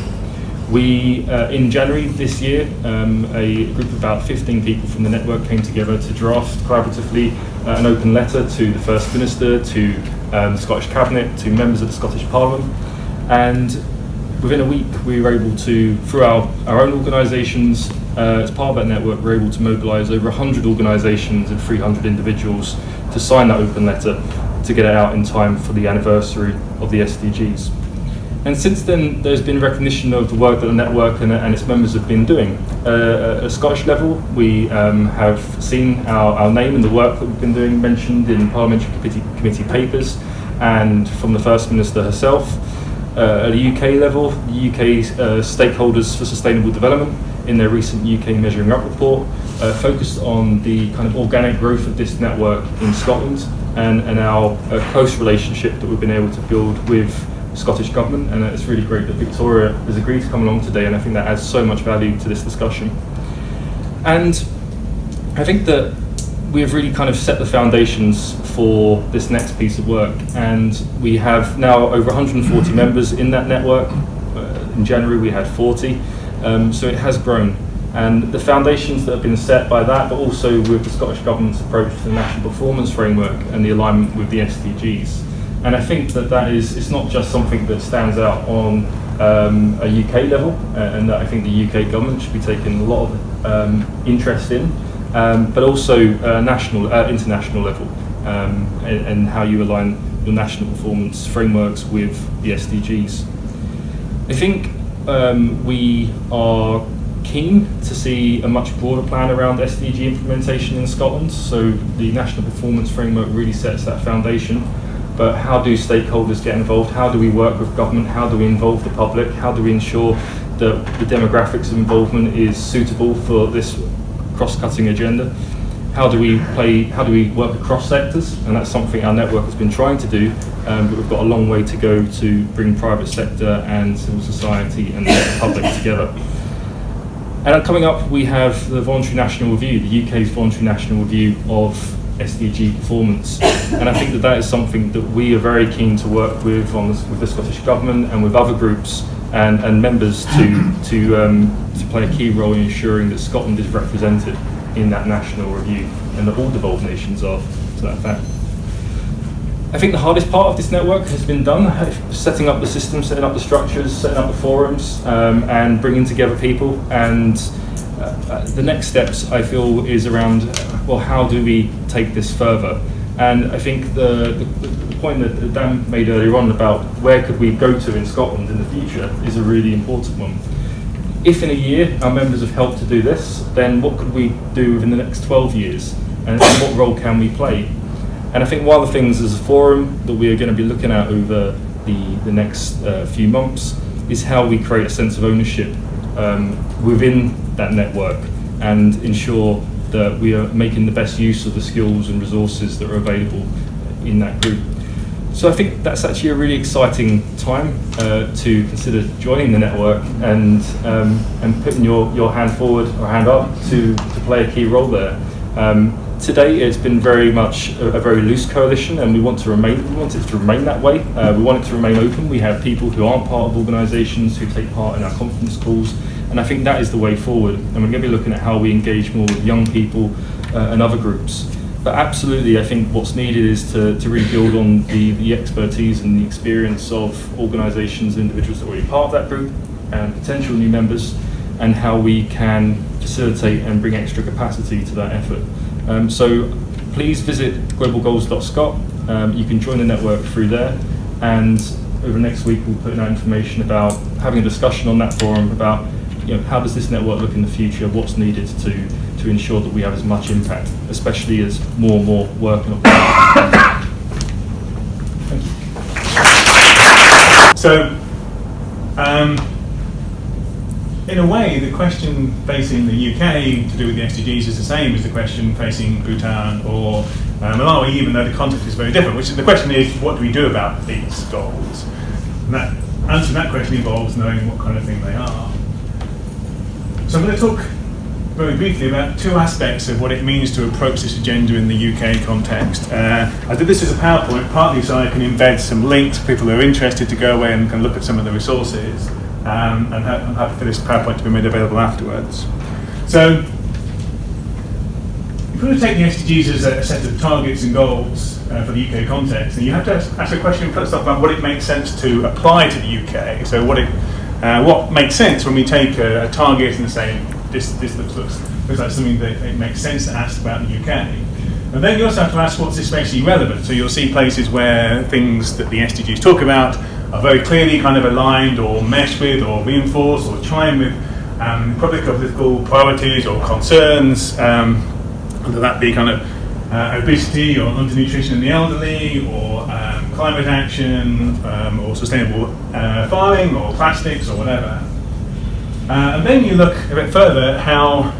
We, in January this year, a group of about 15 people from the network came together to draft collaboratively an open letter to the First Minister, to the Scottish Cabinet, to members of the Scottish Parliament, and within a week we were able to, through our own organisations, as part of that network, we're able to mobilise over 100 organisations and 300 individuals to sign that open letter to get it out in time for the anniversary of the SDGs. And since then, there's been recognition of the work that the network and its members have been doing. At a Scottish level, we have seen our name and the work that we've been doing mentioned in parliamentary committee papers and from the First Minister herself. At a UK level, the UK's stakeholders for sustainable development in their recent UK Measuring Up report focused on the kind of organic growth of this network in Scotland and our close relationship that we've been able to build with Scottish Government, and it's really great that Victoria has agreed to come along today, and I think that adds so much value to this discussion. And I think that we have really kind of set the foundations for this next piece of work, and we have now over 140 members in that network. In January we had 40, so it has grown. And the foundations that have been set by that, but also with the Scottish Government's approach to the National Performance Framework and the alignment with the SDGs. And I think that it's not just something that stands out on a UK level, and that I think the UK government should be taking a lot of interest in, but also international level, and how you align your national performance frameworks with the SDGs. I think we are keen to see a much broader plan around SDG implementation in Scotland. So the National Performance Framework really sets that foundation. But how do stakeholders get involved? How do we work with government? How do we involve the public? How do we ensure that the demographics of involvement is suitable for this cross-cutting agenda? How do we work across sectors? And that's something our network has been trying to do, but we've got a long way to go to bring private sector and civil society and the public together. And coming up, we have the Voluntary National Review, the UK's Voluntary National Review of SDG performance. And I think that that is something that we are very keen to work with with the Scottish Government and with other groups and members to play a key role in ensuring that Scotland is represented in that national review and that all devolved nations are to that fact. I think the hardest part of this network has been done, setting up the system, setting up the structures, setting up the forums, and bringing together people. And the next steps, I feel, is around, well, how do we take this further? And I think the point that Dan made earlier on about where could we go to in Scotland in the future is a really important one. If in a year our members have helped to do this, then what could we do within the next 12 years? And what role can we play? And I think one of the things as a forum that we are going to be looking at over the next few months is how we create a sense of ownership within that network and ensure that we are making the best use of the skills and resources that are available in that group. So I think that's actually a really exciting time to consider joining the network and putting your hand forward or hand up to play a key role there. Today it's been very much a very loose coalition, and we want it to remain that way. We want it to remain open. We have people who aren't part of organisations who take part in our conference calls, and I think that is the way forward. And we're going to be looking at how we engage more with young people and other groups. But absolutely, I think what's needed is to really build on the expertise and the experience of organisations and individuals that are already part of that group and potential new members, and how we can facilitate and bring extra capacity to that effort. So please visit globalgoals.scot. You can join the network through there, and over next week we'll put out information about having a discussion on that forum about, you know, how does this network look in the future, what's needed to ensure that we have as much impact, especially as more and more work and opportunities. Thank you. So, in a way, the question facing the UK to do with the SDGs is the same as the question facing Bhutan or Malawi, even though the context is very different. Which the question is, what do we do about these goals? And that answering that question involves knowing what kind of thing they are. So I'm going to talk very briefly about two aspects of what it means to approach this agenda in the UK context. I did this as a PowerPoint, partly so I can embed some links for people who are interested to go away and can look at some of the resources, and I'm happy for this PowerPoint to be made available afterwards. So, if we were to take the SDGs as a set of targets and goals for the UK context, then you have to ask a question first off about what it makes sense to apply to the UK. So what makes sense when we take a target and say, this looks like something that it makes sense to ask about the UK. And then you also have to ask, what's this spatially relevant? So you'll see places where things that the SDGs talk about are very clearly kind of aligned or mesh with or reinforce or chime with public or political priorities or concerns, whether that be kind of obesity or undernutrition in the elderly or climate action or sustainable farming or plastics or whatever. And then you look a bit further at how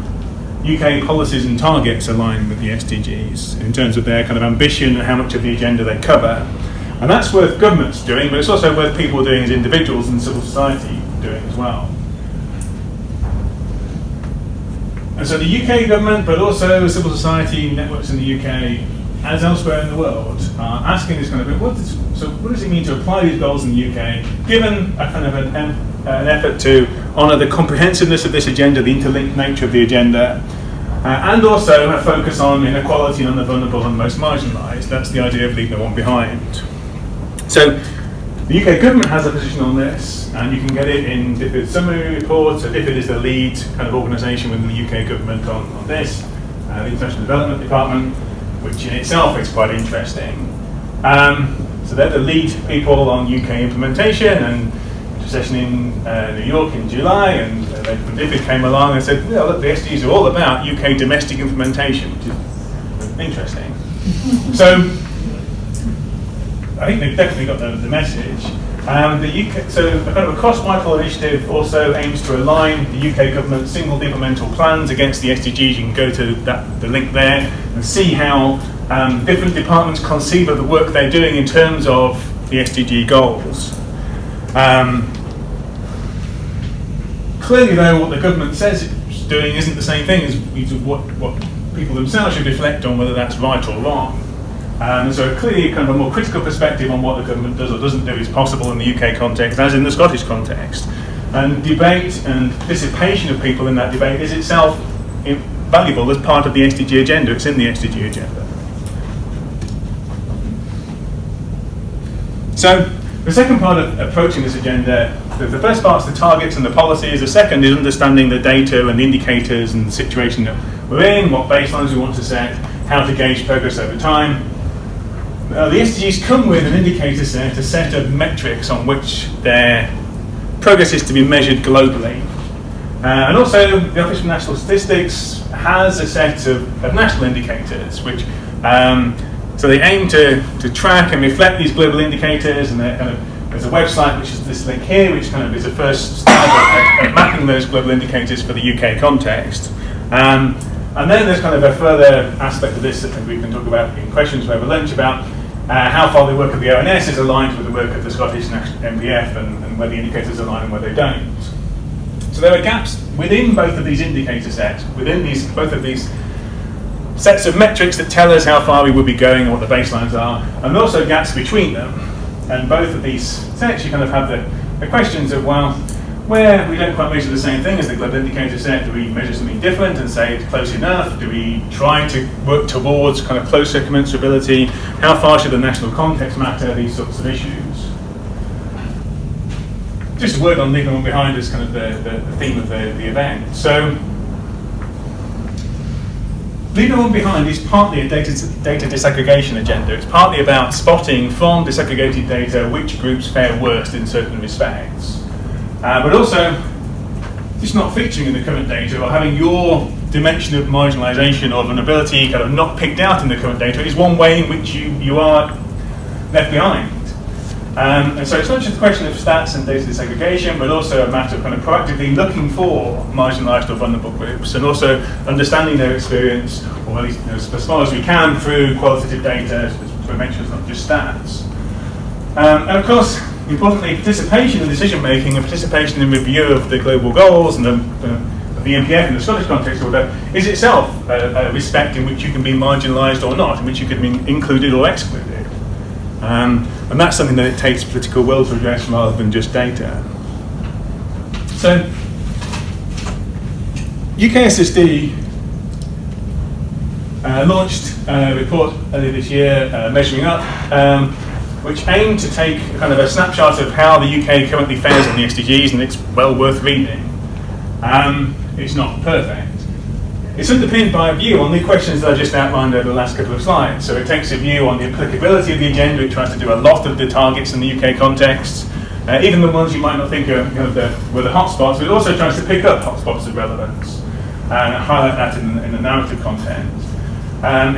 UK policies and targets align with the SDGs in terms of their kind of ambition and how much of the agenda they cover. And that's worth governments doing, but it's also worth people doing as individuals and civil society doing as well. And so the UK government, but also civil society networks in the UK, as elsewhere in the world, are asking this kind of, what does it mean to apply these goals in the UK, given a kind of an effort to honour the comprehensiveness of this agenda, the interlinked nature of the agenda, and also a focus on inequality and on the vulnerable and the most marginalised. That's the idea of leaving no one behind. So the UK government has a position on this, and you can get it in DFID's summary reports. So DFID is the lead kind of organisation within the UK government on this, the International Development Department, which in itself is quite interesting. So they're the lead people on UK implementation, and session in New York in July, and then David came along and said, well, look, the SDGs are all about UK domestic implementation, which is interesting. So I think they've definitely got the message. The UK, so a kind of a cross-Whitehall initiative also aims to align the UK government's single developmental plans against the SDGs. You can go to the link there and see how different departments conceive of the work they're doing in terms of the SDG goals. Clearly, though, what the government says it's doing isn't the same thing as what people themselves should reflect on, whether that's right or wrong. So clearly, kind of a more critical perspective on what the government does or doesn't do is possible in the UK context, as in the Scottish context. And debate and participation of people in that debate is itself valuable as part of the SDG agenda. It's in the SDG agenda. So the second part of approaching this agenda, the first part is the targets and the policies. The second is understanding the data and the indicators and the situation that we're in, what baselines we want to set, how to gauge progress over time. The SDGs come with an indicator set, a set of metrics on which their progress is to be measured globally. And also, the Office for National Statistics has a set of national indicators, which so they aim to track and reflect these global indicators, and there's a website which is this link here, which kind of is a first step at mapping those global indicators for the UK context. And then there's kind of a further aspect of this that we can talk about in questions over lunch about how far the work of the ONS is aligned with the work of the Scottish National MPF and where the indicators align and where they don't. So there are gaps within both of these indicator sets, within both of these sets of metrics that tell us how far we would be going and what the baselines are, and also gaps between them. And both of these sets, you kind of have the questions of, well, where we don't quite measure the same thing as the global indicator set, do we measure something different and say it's close enough? Do we try to work towards kind of closer commensurability? How far should the national context matter? These sorts of issues. Just a word on leaving one behind as kind of the theme of the event. So, leaving one behind is partly a data disaggregation agenda. It's partly about spotting from disaggregated data which groups fare worst in certain respects. But also, just not featuring in the current data or having your dimension of marginalisation or vulnerability kind of not picked out in the current data is one way in which you are left behind. And so it's not just a question of stats and data disaggregation, but also a matter of kind of proactively looking for marginalised or vulnerable groups and also understanding their experience, or at least as far as we can through qualitative data, as we mentioned, it's not just stats. And of course, importantly, participation in decision making and participation in review of the global goals and the MPF in the Scottish context order is itself a respect in which you can be marginalised or not, in which you can be included or excluded. And that's something that it takes political will to address rather than just data. So, UKSSD launched a report earlier this year, Measuring Up, which aimed to take kind of a snapshot of how the UK currently fares on the SDGs, and it's well worth reading. It's not perfect. It's underpinned by a view on the questions that I just outlined over the last couple of slides. So it takes a view on the applicability of the agenda. It tries to do a lot of the targets in the UK context, even the ones you might not think are were the hotspots, but it also tries to pick up hotspots of relevance and highlight that in the narrative content.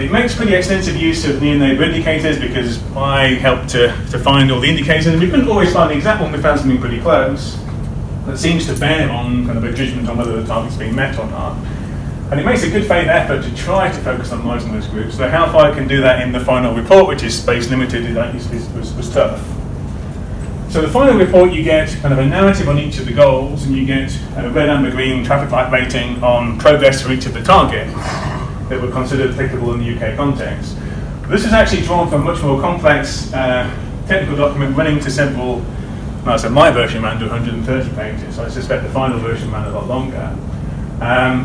It makes pretty extensive use of near neighbour indicators because I helped to find all the indicators, and we couldn't always find the exact one. We found something pretty close that seems to bear on kind of a judgment on whether the target's being met or not. And it makes a good faith effort to try to focus on marginalised groups. So how far I can do that in the final report, which is space limited, was tough. So the final report, you get kind of a narrative on each of the goals, and you get a red, amber, green traffic light rating on progress for each of the targets that were considered applicable in the UK context. This is actually drawn from a much more complex technical document running to several, well, so my version ran to 130 pages, so I suspect the final version ran a lot longer.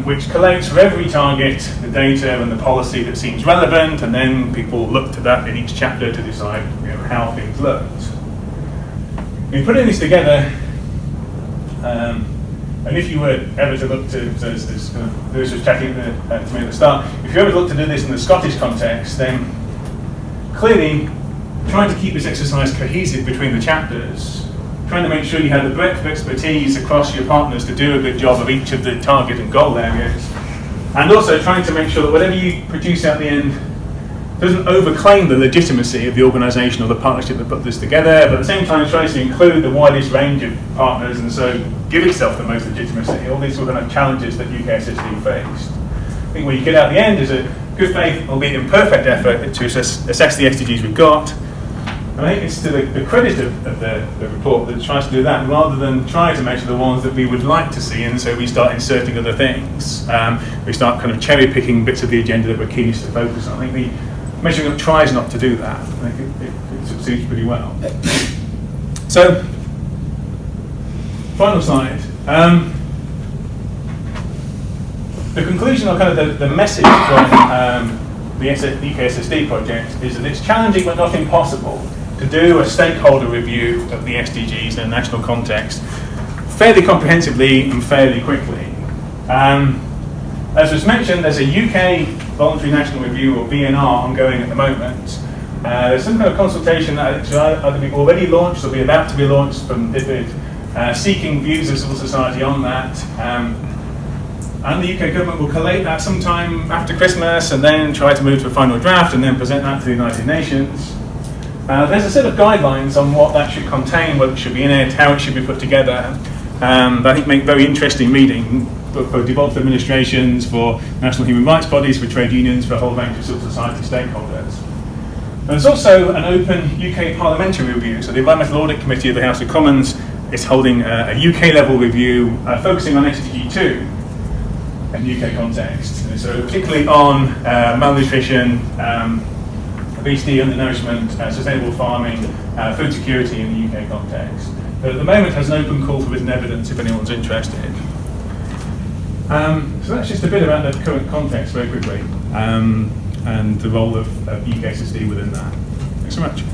Which collates for every target the data and the policy that seems relevant, and then people look to that in each chapter to decide how things looked. In putting this together, and if you were ever to look to, so Lewis was chatting to me at the start, if you ever look to do this in the Scottish context, then clearly trying to keep this exercise cohesive between the chapters, trying to make sure you have the breadth of expertise across your partners to do a good job of each of the target and goal areas, and also trying to make sure that whatever you produce at the end doesn't overclaim the legitimacy of the organisation or the partnership that put this together, but at the same time tries to include the widest range of partners and so give itself the most legitimacy. All these sort of challenges that UKSSD faced. I think what you get out the end is a good faith, albeit imperfect effort to assess the SDGs we've got. And I think it's to the credit of the report that tries to do that rather than try to measure the ones that we would like to see, and so we start inserting other things. We start kind of cherry picking bits of the agenda that we're keenest to focus on. I think the measuring up tries not to do that. I think it succeeds pretty well. So, final slide. The conclusion, or kind of the message from the UKSSD project is that it's challenging but not impossible to do a stakeholder review of the SDGs in a national context fairly comprehensively and fairly quickly. As was mentioned, there's a UK Voluntary National Review, or VNR, ongoing at the moment. There's some kind of consultation that should either be already launched or be about to be launched from DFID, seeking views of civil society on that. And the UK government will collate that sometime after Christmas and then try to move to a final draft and then present that to the United Nations. There's a set of guidelines on what that should contain, what should be in it, how it should be put together. That I think make very interesting reading for devolved administrations, for national human rights bodies, for trade unions, for a whole range of civil society stakeholders. There's also an open UK parliamentary review. So the Environmental Audit Committee of the House of Commons is holding a UK level review focusing on SDG 2 in the UK context. So particularly on malnutrition, obesity, undernourishment, sustainable farming, food security in the UK context. But at the moment has an open call for written evidence if anyone's interested. So that's just a bit about the current context very quickly, and the role of UKSSD within that. Thanks so much.